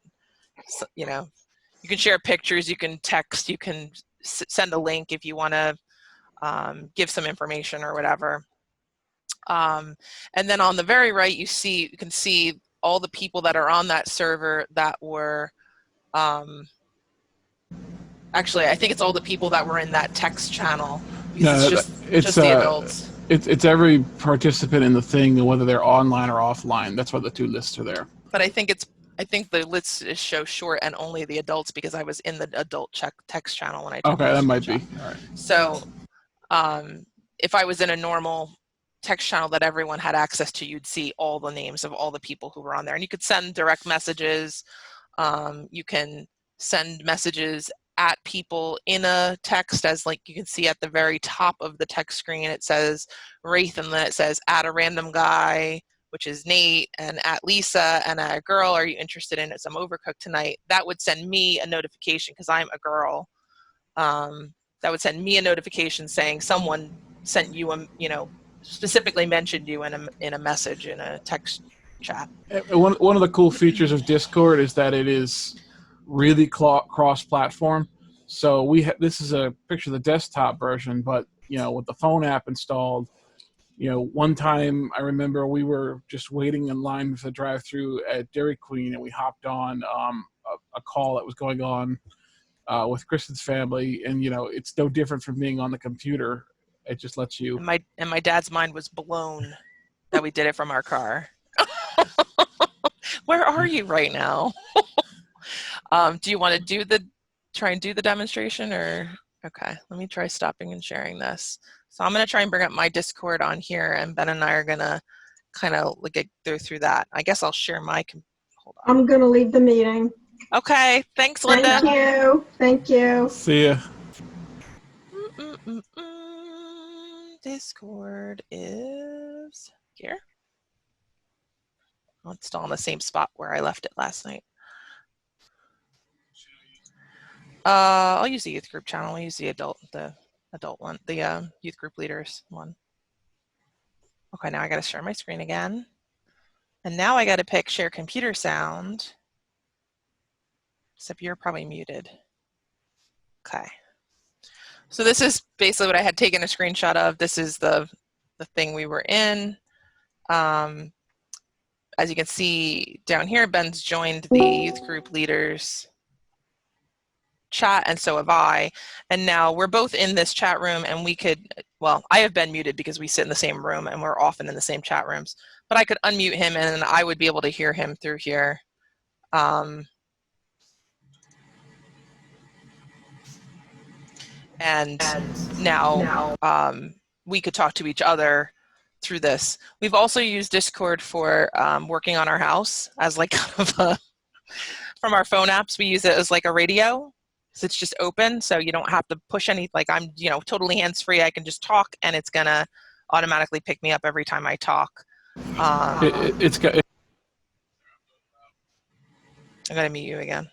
you know, you can share pictures, you can text, you can send a link if you want to give some information or whatever. And then on the very right, you can see all the people that are on that server that were, actually, I think it's all the people that were in that text channel. No, it's just the adults. It's every participant in the thing, whether they're online or offline. That's why the 2 lists are there. But I think the list show short and only the adults because I was in the adult text channel when I took Okay, that might be. All right. So if I was in a normal text channel that everyone had access to, you'd see all the names of all the people who were on there. And you could send direct messages. You can send messages at people in a text, as like you can see at the very top of the text screen, it says Wraith, and then it says at a random guy, which is Nate, and at Lisa, and at a girl, are you interested in some Overcooked tonight? That would send me a notification because I'm a girl. That would send me a notification saying someone sent you a, you know, specifically mentioned you in a message in a text chat. One of the cool features of Discord is that it is really cross-platform. So this is a picture of the desktop version, but with the phone app installed. One time I remember we were just waiting in line for the drive-through at Dairy Queen, and we hopped on a call that was going on with Kristen's family, and it's no different from being on the computer. It just lets you. And my dad's mind was blown that we did it from our car. Where are you right now? Do you want to try and do the demonstration, or okay? Let me try stopping and sharing this. So I'm going to try and bring up my Discord on here, and Ben and I are going to kind of go through that. I guess I'll share my. Hold on. I'm going to leave the meeting. Okay. Thanks, Linda. Thank you. Thank you. See ya. Discord is here. Oh, it's still on the same spot where I left it last night. I'll use the youth group channel. I'll use the adult one, the youth group leaders one. Okay, now I got to share my screen again. And now I got to pick share computer sound. Except you're probably muted. Okay. So this is basically what I had taken a screenshot of. This is the thing we were in. As you can see down here, Ben's joined the youth group leaders chat, and so have I. And now we're both in this chat room, and we could, well, I have been muted because we sit in the same room and we're often in the same chat rooms, but I could unmute him and I would be able to hear him through here. And now we could talk to each other through this. We've also used Discord for working on our house as like kind of a, from our phone apps, we use it as like a radio. So it's just open, so you don't have to push any, like I'm, totally hands-free. I can just talk and it's gonna automatically pick me up every time I talk. I gotta mute you again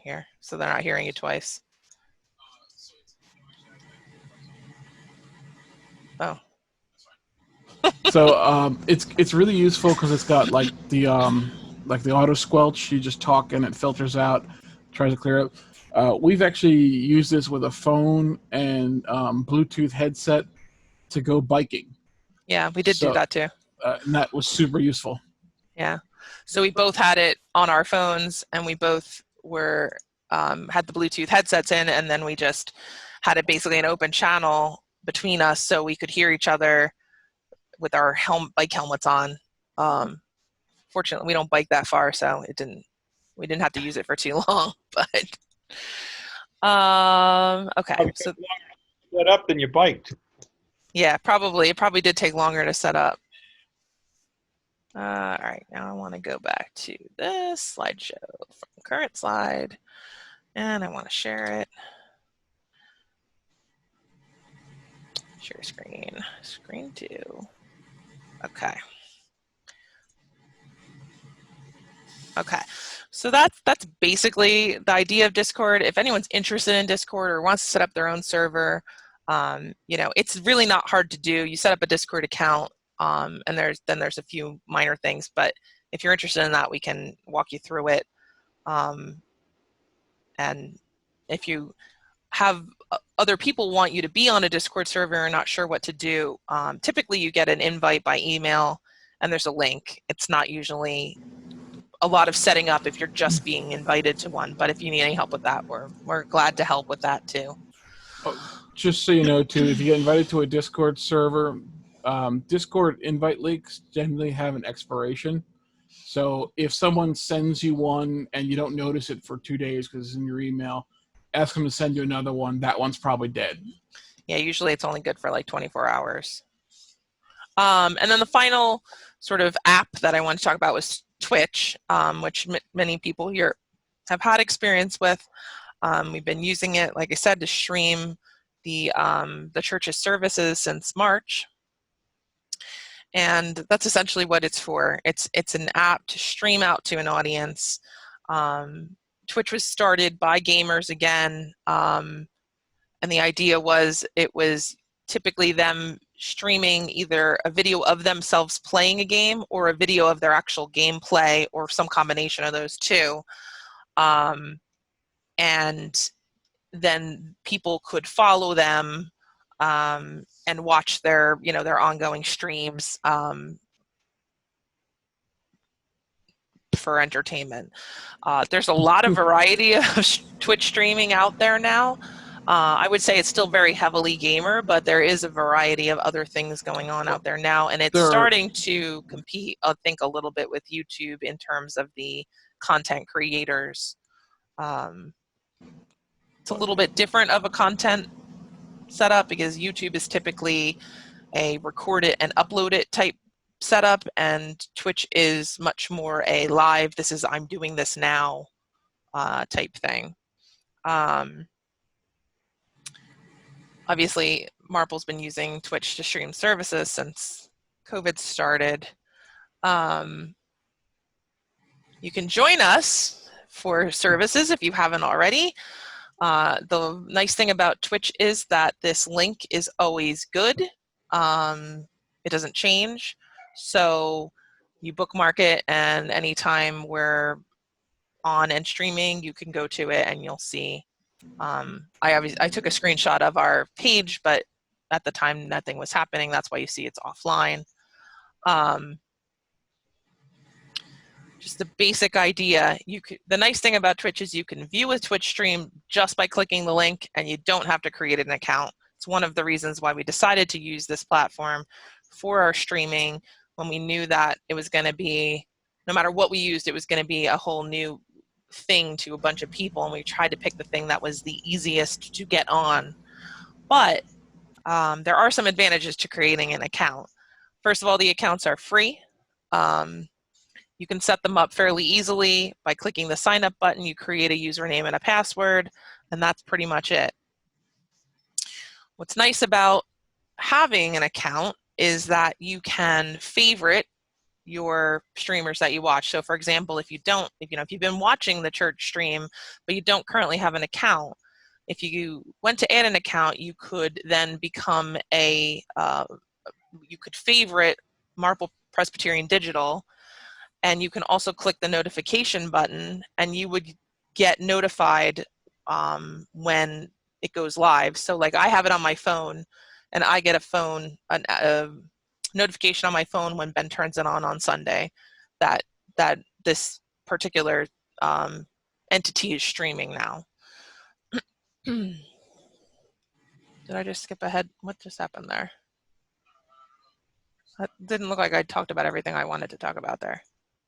here, so they're not hearing you twice. Oh. So it's really useful because it's got like the auto squelch. You just talk and it filters out, tries to clear up. We've actually used this with a phone and Bluetooth headset to go biking. Yeah, we did do that too. And that was super useful. Yeah. So we both had it on our phones, and we both were had the Bluetooth headsets in, and then we just had it basically an open channel between us so we could hear each other with our bike helmets on. Fortunately, we don't bike that far, so we didn't have to use it for too long, but okay. So set up than you biked. Yeah, probably. It probably did take longer to set up. All right, now I want to go back to this slideshow from the current slide, and I want to share it. Share screen, screen 2. Okay. Okay, so that's basically the idea of Discord. If anyone's interested in Discord or wants to set up their own server, it's really not hard to do. You set up a Discord account, and there's a few minor things, but if you're interested in that, we can walk you through it. And if you have other people want you to be on a Discord server and not sure what to do, typically you get an invite by email and there's a link. It's not usually a lot of setting up if you're just being invited to one, but if you need any help with that, we're glad to help with that too. Just so you know too, if you get invited to a Discord server, Discord invite links generally have an expiration. So if someone sends you one and you don't notice it for 2 days because it's in your email, ask them to send you another one. That one's probably dead. Yeah, usually it's only good for like 24 hours. And then the final sort of app that I want to talk about was Twitch, which many people here have had experience with. We've been using it, like I said, to stream the church's services since March. And that's essentially what it's for. It's an app to stream out to an audience. Twitch was started by gamers again, and the idea was it was typically them streaming either a video of themselves playing a game or a video of their actual gameplay or some combination of those two. And then people could follow them and watch their, their ongoing streams for entertainment. There's a lot of variety of Twitch streaming out there now. I would say it's still very heavily gamer, but there is a variety of other things going on out there now, and it's starting to compete, I think, a little bit with YouTube in terms of the content creators. It's a little bit different of a content setup because YouTube is typically a record it and upload it type setup, and Twitch is much more a live, this is I'm doing this now type thing. Obviously, Marple's been using Twitch to stream services since COVID started. You can join us for services if you haven't already. The nice thing about Twitch is that this link is always good. It doesn't change. So you bookmark it, and anytime we're on and streaming, you can go to it and you'll see. I took a screenshot of our page, but at the time nothing was happening. That's why you see it's offline. Just the basic idea. The nice thing about Twitch is you can view a Twitch stream just by clicking the link, and you don't have to create an account. It's one of the reasons why we decided to use this platform for our streaming, when we knew that it was going to be, no matter what we used, it was going to be a whole new thing to a bunch of people, and we tried to pick the thing that was the easiest to get on. But there are some advantages to creating an account. First of all, the accounts are free. You can set them up fairly easily by clicking the sign up button. You create a username and a password, and that's pretty much it. What's nice about having an account is that you can favorite your streamers that you watch. So for example, if you've been watching the church stream, but you don't currently have an account, if you went to add an account, you could then become you could favorite Marple Presbyterian Digital, and you can also click the notification button, and you would get notified when it goes live. So like I have it on my phone, and I get a notification on my phone when Ben turns it on Sunday that this particular entity is streaming now. Did I just skip ahead? What just happened there? That didn't look like I talked about everything I wanted to talk about there.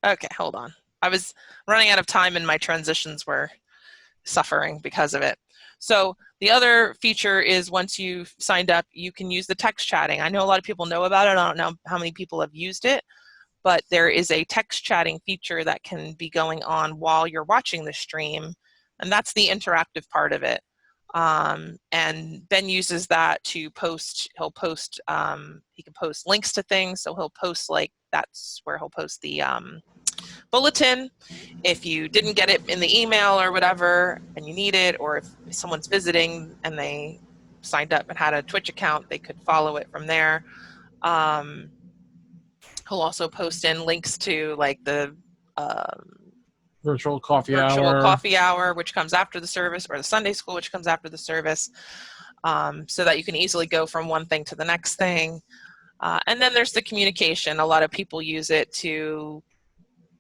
Okay, hold on. I was running out of time and my transitions were suffering because of it. So the other feature is once you've signed up, you can use the text chatting. I know a lot of people know about it. I don't know how many people have used it, but there is a text chatting feature that can be going on while you're watching the stream, and that's the interactive part of it. And Ben uses that to post, he can post links to things. So he'll post, like, that's where he'll post the bulletin. If you didn't get it in the email or whatever and you need it, or if someone's visiting and they signed up and had a Twitch account, they could follow it from there. He'll also post in links to like the virtual coffee hour, which comes after the service, or the Sunday school, which comes after the service, so that you can easily go from one thing to the next thing. And then there's the communication. A lot of people use it to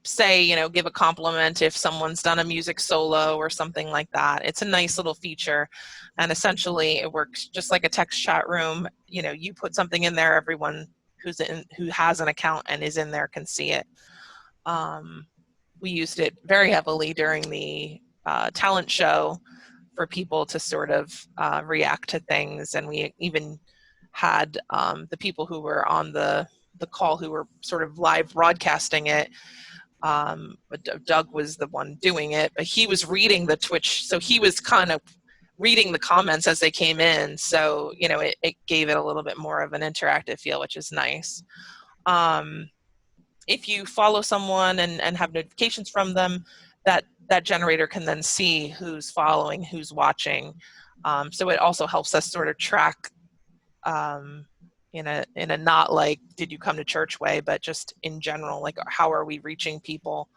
say, give a compliment if someone's done a music solo or something like that. It's a nice little feature, and essentially it works just like a text chat room. You put something in there, everyone who has an account and is in there can see it. We used it very heavily during the talent show for people to sort of react to things, and we even had the people who were on the call who were sort of live broadcasting it. Doug was the one doing it, but he was reading the Twitch, so he was kind of reading the comments as they came in, so it gave it a little bit more of an interactive feel, which is nice. If you follow someone and have notifications from them, that generator can then see who's following, who's watching. So it also helps us sort of track in a not like did you come to church way, but just in general, like how are we reaching people,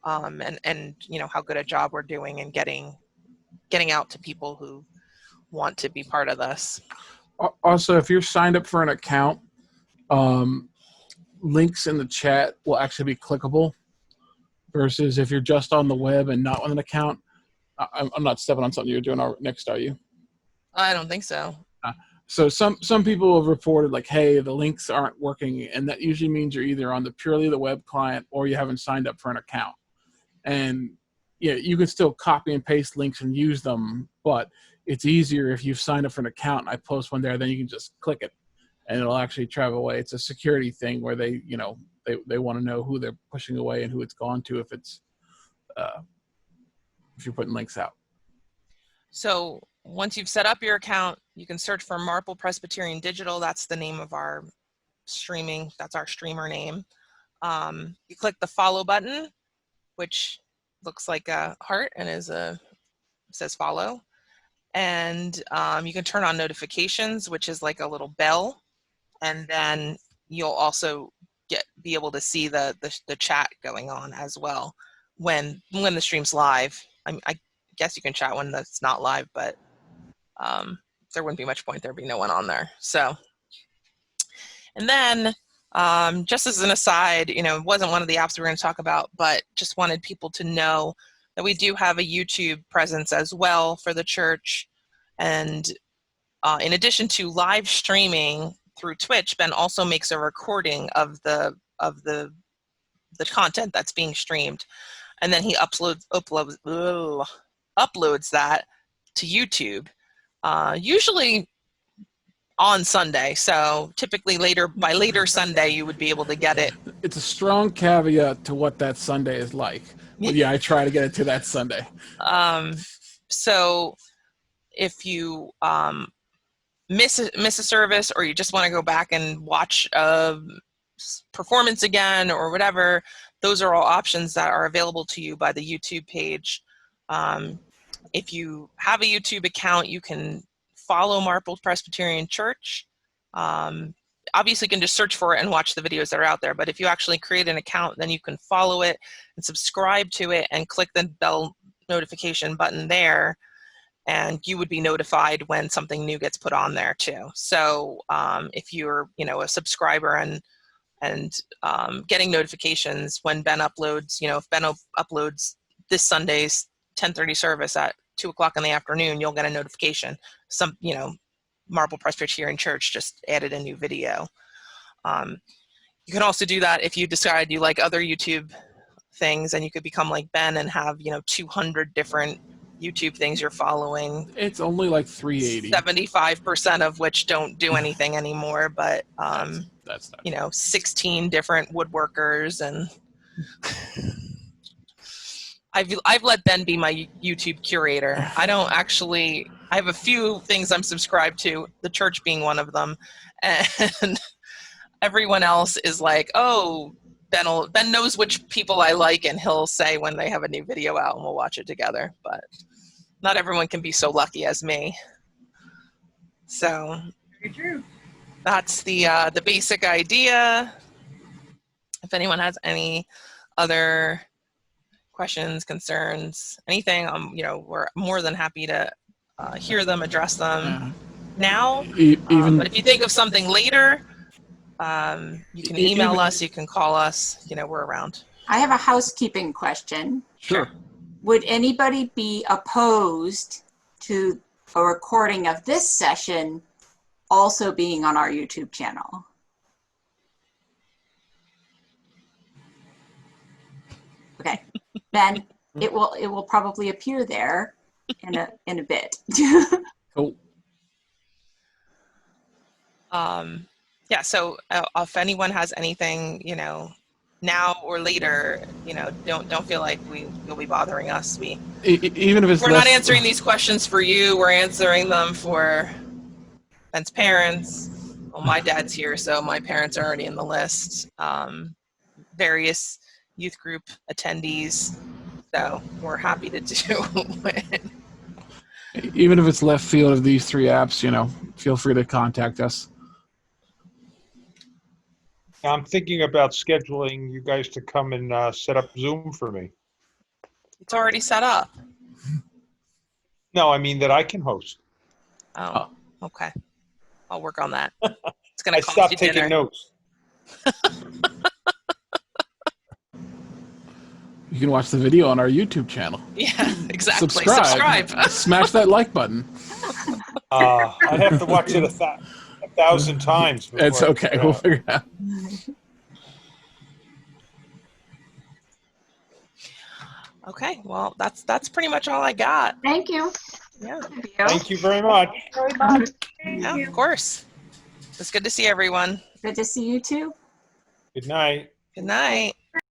and how good a job we're doing and getting out to people who want to be part of this. Also, if you're signed up for an account, links in the chat will actually be clickable versus if you're just on the web and not on an account. I'm not stepping on something you're doing next, are you? I don't think so. So some people have reported like, hey, the links aren't working, and that usually means you're either on purely the web client or you haven't signed up for an account. And yeah, you can still copy and paste links and use them, but it's easier if you've signed up for an account and I post one there, then you can just click it and it'll actually travel away. It's a security thing where they want to know who they're pushing away and who it's gone to if you're putting links out. So once you've set up your account, you can search for Marple Presbyterian Digital. That's the name of our streaming. That's our streamer name. You click the follow button, which looks like a heart and says follow. And you can turn on notifications, which is like a little bell. And then you'll also be able to see the chat going on as well when the stream's live. I guess you can chat when that's not live, but there wouldn't be much point. There'd be no one on there. So, and then just as an aside, it wasn't one of the apps we were going to talk about, but just wanted people to know that we do have a YouTube presence as well for the church. And in addition to live streaming through Twitch, Ben also makes a recording of the content that's being streamed, and then he uploads that to YouTube, usually on Sunday. So typically by later Sunday, you would be able to get it. It's a strong caveat to what that Sunday is like. But yeah, I try to get it to that Sunday. So if you miss a service, or you just want to go back and watch a performance again or whatever, those are all options that are available to you by the YouTube page. If you have a YouTube account, you can follow Marple Presbyterian Church. Obviously, you can just search for it and watch the videos that are out there. But if you actually create an account, then you can follow it and subscribe to it and click the bell notification button there, and you would be notified when something new gets put on there too. So if you're a subscriber and getting notifications when Ben uploads, if Ben uploads this Sunday's 10:30 service at 2:00 in the afternoon, you'll get a notification. Marple Presbyterian Church just added a new video. You can also do that if you decide you like other YouTube things, and you could become like Ben and have 200 different YouTube things you're following. It's only like 380. 75% of which don't do anything anymore, but that's not 16 different woodworkers, and I've let Ben be my YouTube curator. I have a few things I'm subscribed to, the church being one of them, and everyone else is like, oh, Ben knows which people I like, and he'll say when they have a new video out, and we'll watch it together. But not everyone can be so lucky as me. So Very true. that's the basic idea. If anyone has any other questions, concerns, anything, we're more than happy to hear them, address them now. But if you think of something later, you can email us, you can call us, we're around. I have a housekeeping question. Sure. Would anybody be opposed to a recording of this session also being on our YouTube channel? Okay, Ben, it will probably appear there in a bit. Cool. Yeah, so if anyone has anything, now or later, don't feel like you'll be bothering us. Even if it's we're not answering these questions for you. We're answering them for Ben's parents. Well, my dad's here, so my parents are already in the list. Various youth group attendees. So we're happy to do it. Even if it's left field of these three apps, feel free to contact us. I'm thinking about scheduling you guys to come and set up Zoom for me. It's already set up. No, I mean that I can host. Oh, okay. I'll work on that. It's gonna I cost stopped you taking dinner. notes. You can watch the video on our YouTube channel. Yeah, exactly. Subscribe. Smash that like button. I'd have to watch it a 1,000 times. before It's I okay. figure it We'll out. figure it out. Okay, well, that's pretty much all I got. Thank you. Yeah, Thank you very much. Very much. yeah, of course. It's good to see everyone. Good to see you too. Good night. Good night.